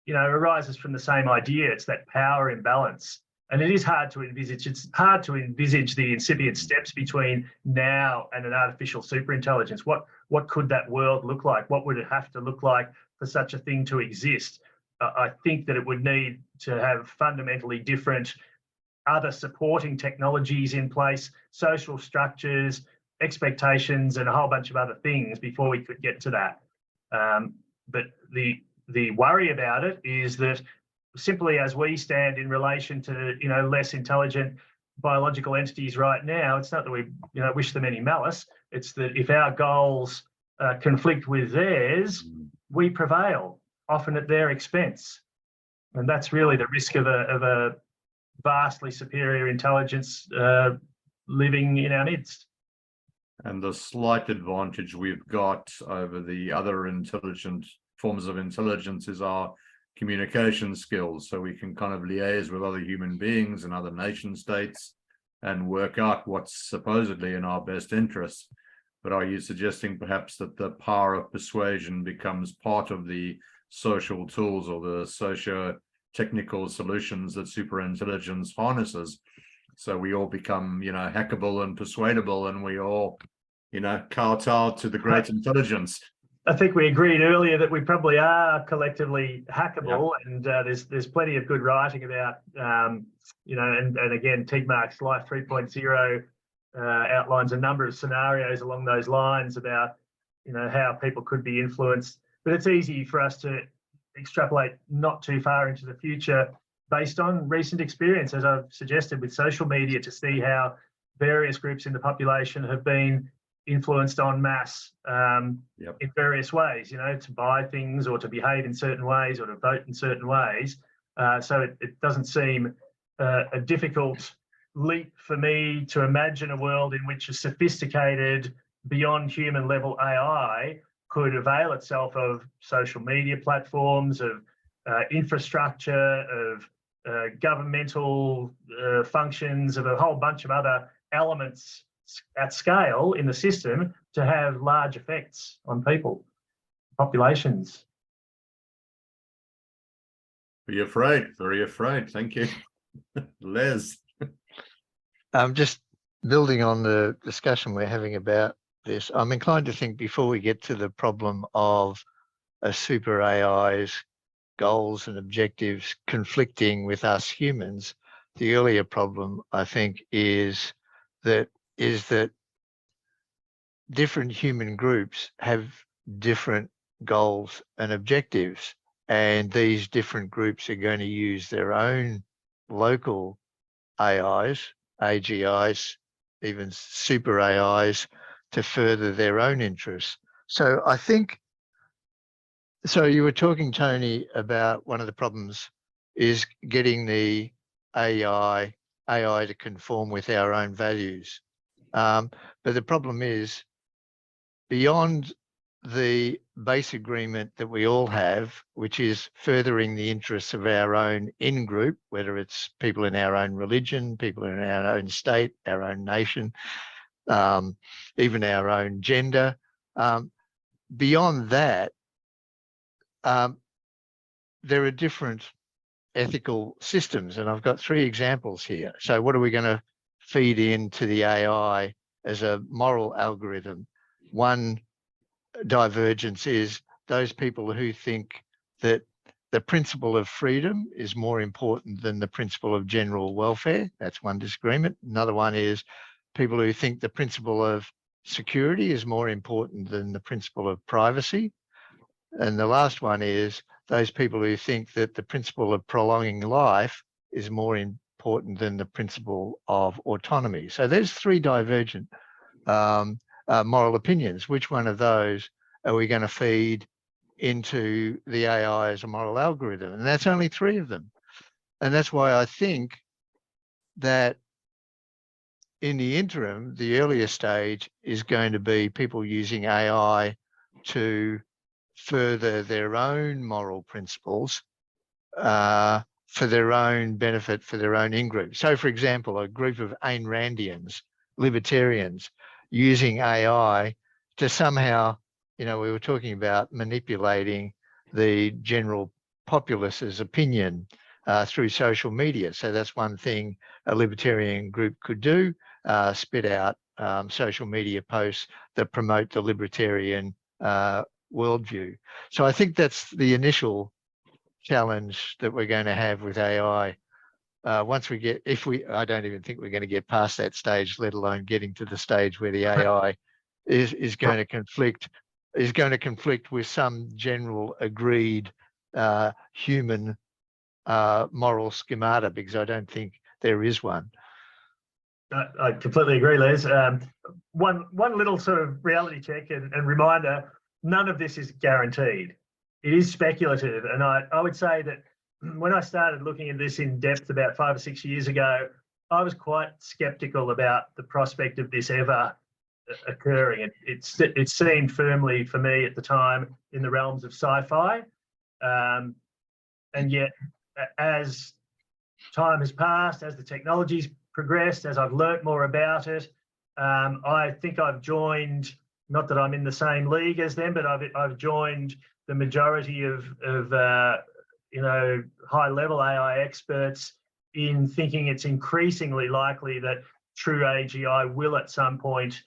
you know, arises from the same idea. It's that power imbalance. And it is hard to envisage. It's hard to envisage the incipient steps between now and an artificial superintelligence. What could that world look like? What would it have to look like for such a thing to exist? I think that it would need to have fundamentally different other supporting technologies in place, social structures, expectations, and a whole bunch of other things before we could get to that. But the worry about it is that simply as we stand in relation to, you know, less intelligent biological entities right now, it's not that we, you know, wish them any malice. It's that if our goals conflict with theirs, we prevail, often at their expense. And that's really the risk of a vastly superior intelligence living in our midst. And the slight advantage we've got over the other intelligent forms of intelligence is our communication skills. So we can kind of liaise with other human beings and other nation states and work out what's supposedly in our best interests. But are you suggesting perhaps that the power of persuasion becomes part of the social tools or the socio-technical solutions that superintelligence harnesses? So we all become, hackable and persuadable, and we all, kowtow to the great intelligence. I think we agreed earlier that we probably are collectively hackable, and there's plenty of good writing about, and again, Tigmark's Life 3.0 outlines a number of scenarios along those lines about, how people could be influenced. But it's easy for us to extrapolate not too far into the future based on recent experience, as I've suggested with social media, to see how various groups in the population have been influenced en masse in various ways, to buy things or to behave in certain ways or to vote in certain ways. So it doesn't seem a difficult leap for me to imagine a world in which a sophisticated, beyond human level AI could avail itself of social media platforms, of infrastructure, of governmental functions, of a whole bunch of other elements at scale in the system to have large effects on people, populations. Very afraid. Thank you. Les. Just building on the discussion we're having about this, I'm inclined to think before we get to the problem of a super AI's goals and objectives conflicting with us humans, the earlier problem, I think, is that different human groups have different goals and objectives, and these different groups are going to use their own local AIs, AGIs, even super AIs to further their own interests. So I think, so you were talking, Tony, about one of the problems is getting the AI to conform with our own values. But the problem is, beyond the base agreement that we all have, which is furthering the interests of our own in-group, whether it's people in our own religion, people in our own state, our own nation, even our own gender. Beyond that, there are different ethical systems, and I've got 3 examples here. So what are we going to feed into the AI as a moral algorithm? One divergence is those people who think that the principle of freedom is more important than the principle of general welfare. That's one disagreement. Another one is people who think the principle of security is more important than the principle of privacy. And the last one is those people who think that the principle of prolonging life is more important than the principle of autonomy. So there's 3 divergent moral opinions. Which one of those are we going to feed into the AI as a moral algorithm? And that's only 3 of them. And that's why I think that in the interim, the earlier stage is going to be people using AI to further their own moral principles for their own benefit, for their own in-group. So, for example, a group of Ayn Randians, libertarians, using AI to somehow, we were talking about manipulating the general populace's opinion through social media. So that's one thing a libertarian group could do, spit out social media posts that promote the libertarian worldview. So I think that's the initial challenge that we're going to have with AI. Once we get, I don't even think we're going to get past that stage, let alone getting to the stage where the AI is going to conflict with some general agreed human moral schemata, because I don't think there is one. I completely agree, Les. One little sort of reality check and reminder, none of this is guaranteed. It is speculative. And I would say that when I started looking at this in depth about 5 or 6 years ago, I was quite skeptical about the prospect of this ever occurring. It seemed firmly for me at the time in the realms of sci-fi. And yet, as time has passed, as the technology's progressed, as I've learnt more about it, I think I've joined not that I'm in the same league as them, but I've joined the majority of high-level AI experts in thinking it's increasingly likely that true AGI will at some point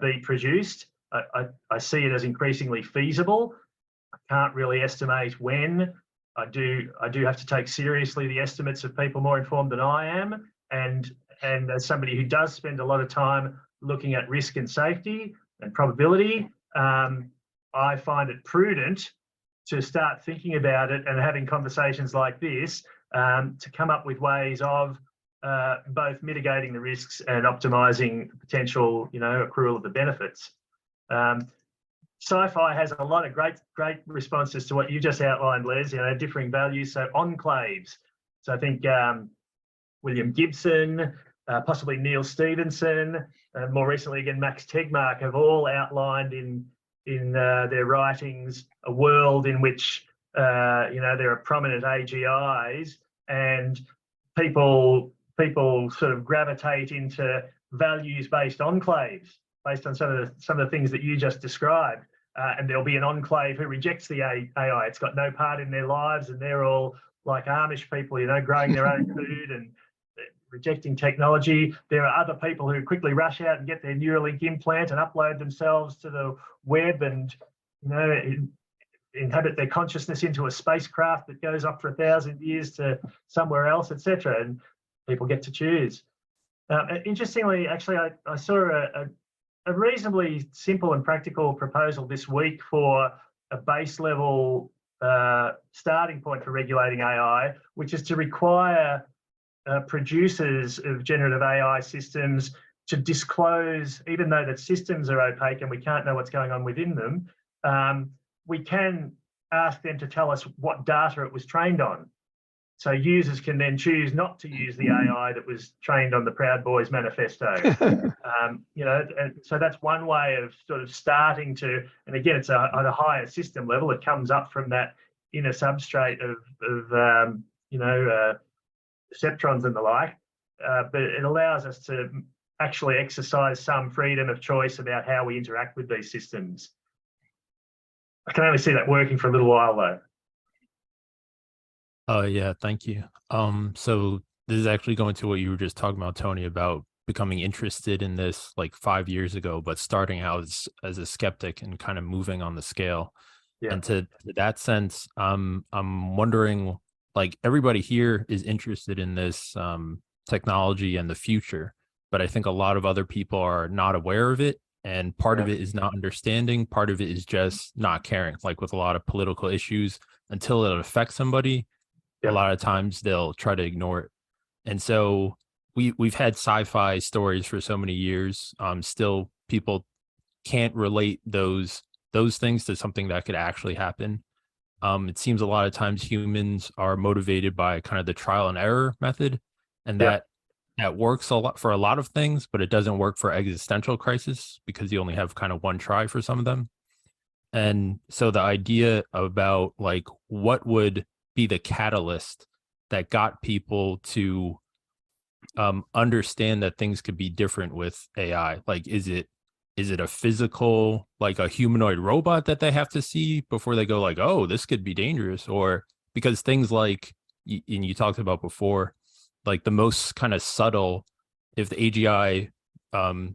be produced. I see it as increasingly feasible. I can't really estimate when. I do have to take seriously the estimates of people more informed than I am, and as somebody who does spend a lot of time looking at risk and safety and probability, I find it prudent to start thinking about it and having conversations like this to come up with ways of both mitigating the risks and optimizing the potential, accrual of the benefits. Sci-fi has a lot of great responses to what you just outlined, Les, differing values. So enclaves. So I think William Gibson, possibly Neil Stevenson, and more recently again, Max Tegmark have all outlined in their writings a world in which, there are prominent AGIs and people sort of gravitate into values-based enclaves based on some of the things that you just described. And there'll be an enclave who rejects the AI. It's got no part in their lives, and they're all like Amish people, growing their own food and rejecting technology. There are other people who quickly rush out and get their Neuralink implant and upload themselves to the web and, inhabit their consciousness into a spacecraft that goes off for 1,000 years to somewhere else, etc. And people get to choose. Interestingly, actually, I saw a reasonably simple and practical proposal this week for a base level starting point for regulating AI, which is to require producers of generative AI systems to disclose, even though the systems are opaque and we can't know what's going on within them, we can ask them to tell us what data it was trained on. So users can then choose not to use the AI that was trained on the Proud Boys manifesto. And so that's one way of sort of starting to, and again, it's at a higher system level. It comes up from that inner substrate of perceptrons and the like, but it allows us to actually exercise some freedom of choice about how we interact with these systems. I can only see that working for a little while though. Yeah, thank you. So this is actually going to what you were just talking about, Tony, about becoming interested in this like 5 years ago, but starting out as a skeptic and kind of moving on the scale. Yeah. And to that sense, I'm wondering, like, everybody here is interested in this technology and the future, but I think a lot of other people are not aware of it. And part of it is not understanding. Part of it is just not caring, like with a lot of political issues, until it affects somebody. A lot of times they'll try to ignore it. And so we've had sci-fi stories for so many years. Still, people can't relate those things to something that could actually happen. It seems a lot of times humans are motivated by kind of the trial and error method, and that works a lot for a lot of things, but it doesn't work for existential crisis because you only have kind of one try for some of them. And so the idea about like what would be the catalyst that got people to understand that things could be different with AI? Like, is it a physical, like a humanoid robot that they have to see before they go like, oh, this could be dangerous? Or because things like, and you talked about before, like the most kind of subtle, if the AGI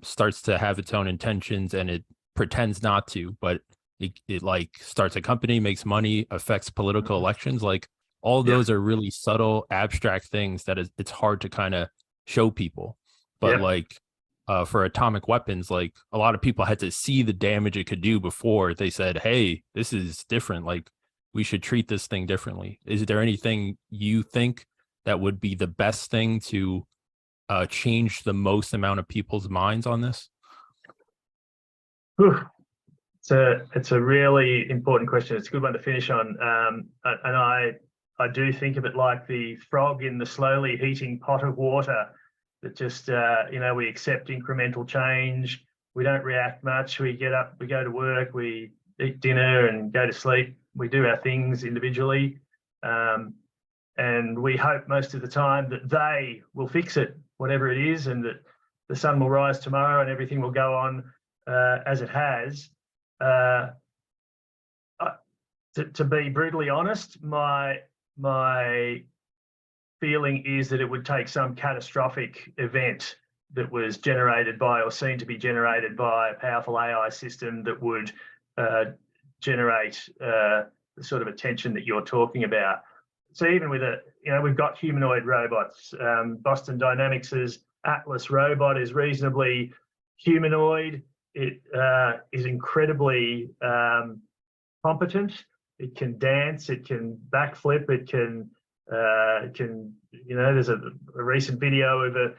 starts to have its own intentions and it pretends not to, but it like starts a company, makes money, affects political elections, like all those are really subtle, abstract things that it's hard to kind of show people. But like for atomic weapons, like a lot of people had to see the damage it could do before they said, hey, this is different. Like we should treat this thing differently. Is there anything you think that would be the best thing to change the most amount of people's minds on this? It's a really important question. It's a good one to finish on. And I do think of it like the frog in the slowly heating pot of water that just, we accept incremental change. We don't react much. We get up, we go to work, we eat dinner and go to sleep. We do our things individually. And we hope most of the time that they will fix it, whatever it is, and that the sun will rise tomorrow and everything will go on as it has, to be brutally honest, my feeling is that it would take some catastrophic event that was generated by or seen to be generated by a powerful AI system that would generate the sort of attention that you're talking about. So even with we've got humanoid robots. Boston Dynamics' Atlas robot is reasonably humanoid. It is incredibly competent. It can dance. It can backflip. It can there's a recent video of a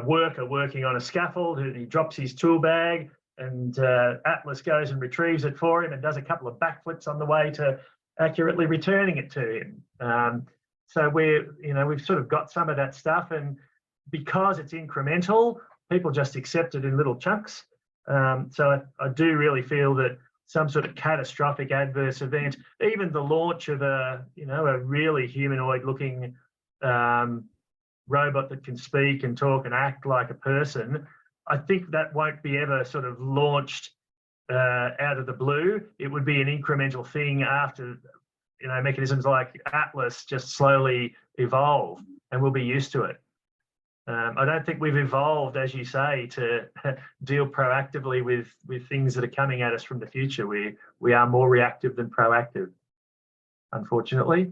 worker working on a scaffold, and he drops his tool bag, and Atlas goes and retrieves it for him and does a couple of backflips on the way to accurately returning it to him. So we've sort of got some of that stuff, and because it's incremental, people just accept it in little chunks. So I do really feel that some sort of catastrophic adverse event, even the launch of a really humanoid-looking robot that can speak and talk and act like a person, I think that won't be ever sort of launched out of the blue. It would be an incremental thing after, mechanisms like Atlas just slowly evolve, and we'll be used to it. I don't think we've evolved, as you say, to deal proactively with things that are coming at us from the future. We are more reactive than proactive, unfortunately.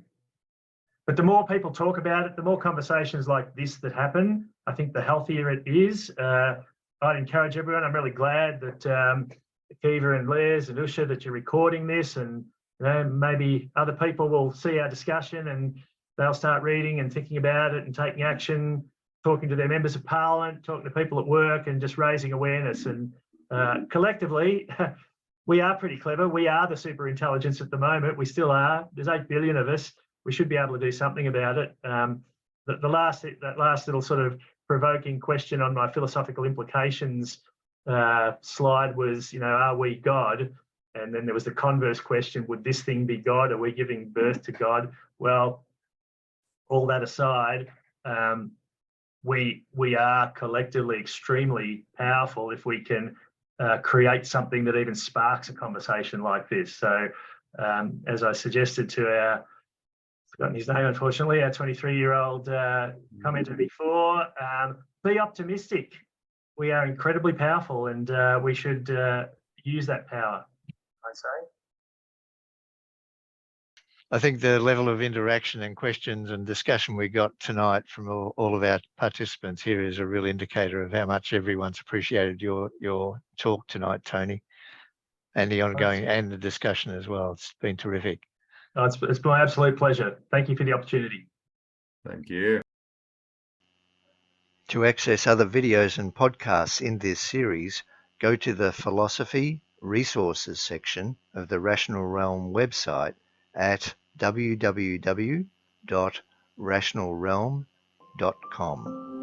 But the more people talk about it, the more conversations like this that happen, I think the healthier it is. I'd encourage everyone. I'm really glad that Akiva and Les and Usha, that you're recording this, and maybe other people will see our discussion and they'll start reading and thinking about it and taking action, talking to their members of parliament, talking to people at work, and just raising awareness. And collectively, we are pretty clever. We are the super intelligence at the moment. We still are. There's 8 billion of us. We should be able to do something about it. That last little sort of provoking question on my philosophical implications slide was, are we God? And then there was the converse question: would this thing be God? Are we giving birth to God? Well, all that aside, we are collectively extremely powerful if we can create something that even sparks a conversation like this. So, as I suggested to our, forgotten his name, unfortunately, our 23-year-old commenter before, be optimistic. We are incredibly powerful, and we should use that power, I'd say. I think the level of interaction and questions and discussion we got tonight from all of our participants here is a real indicator of how much everyone's appreciated your talk tonight, Tony, and the ongoing and the discussion as well. It's been terrific. Oh, it's my absolute pleasure. Thank you for the opportunity. Thank you. To access other videos and podcasts in this series, go to the Philosophy Resources section of the Rational Realm website at www.rationalrealm.com.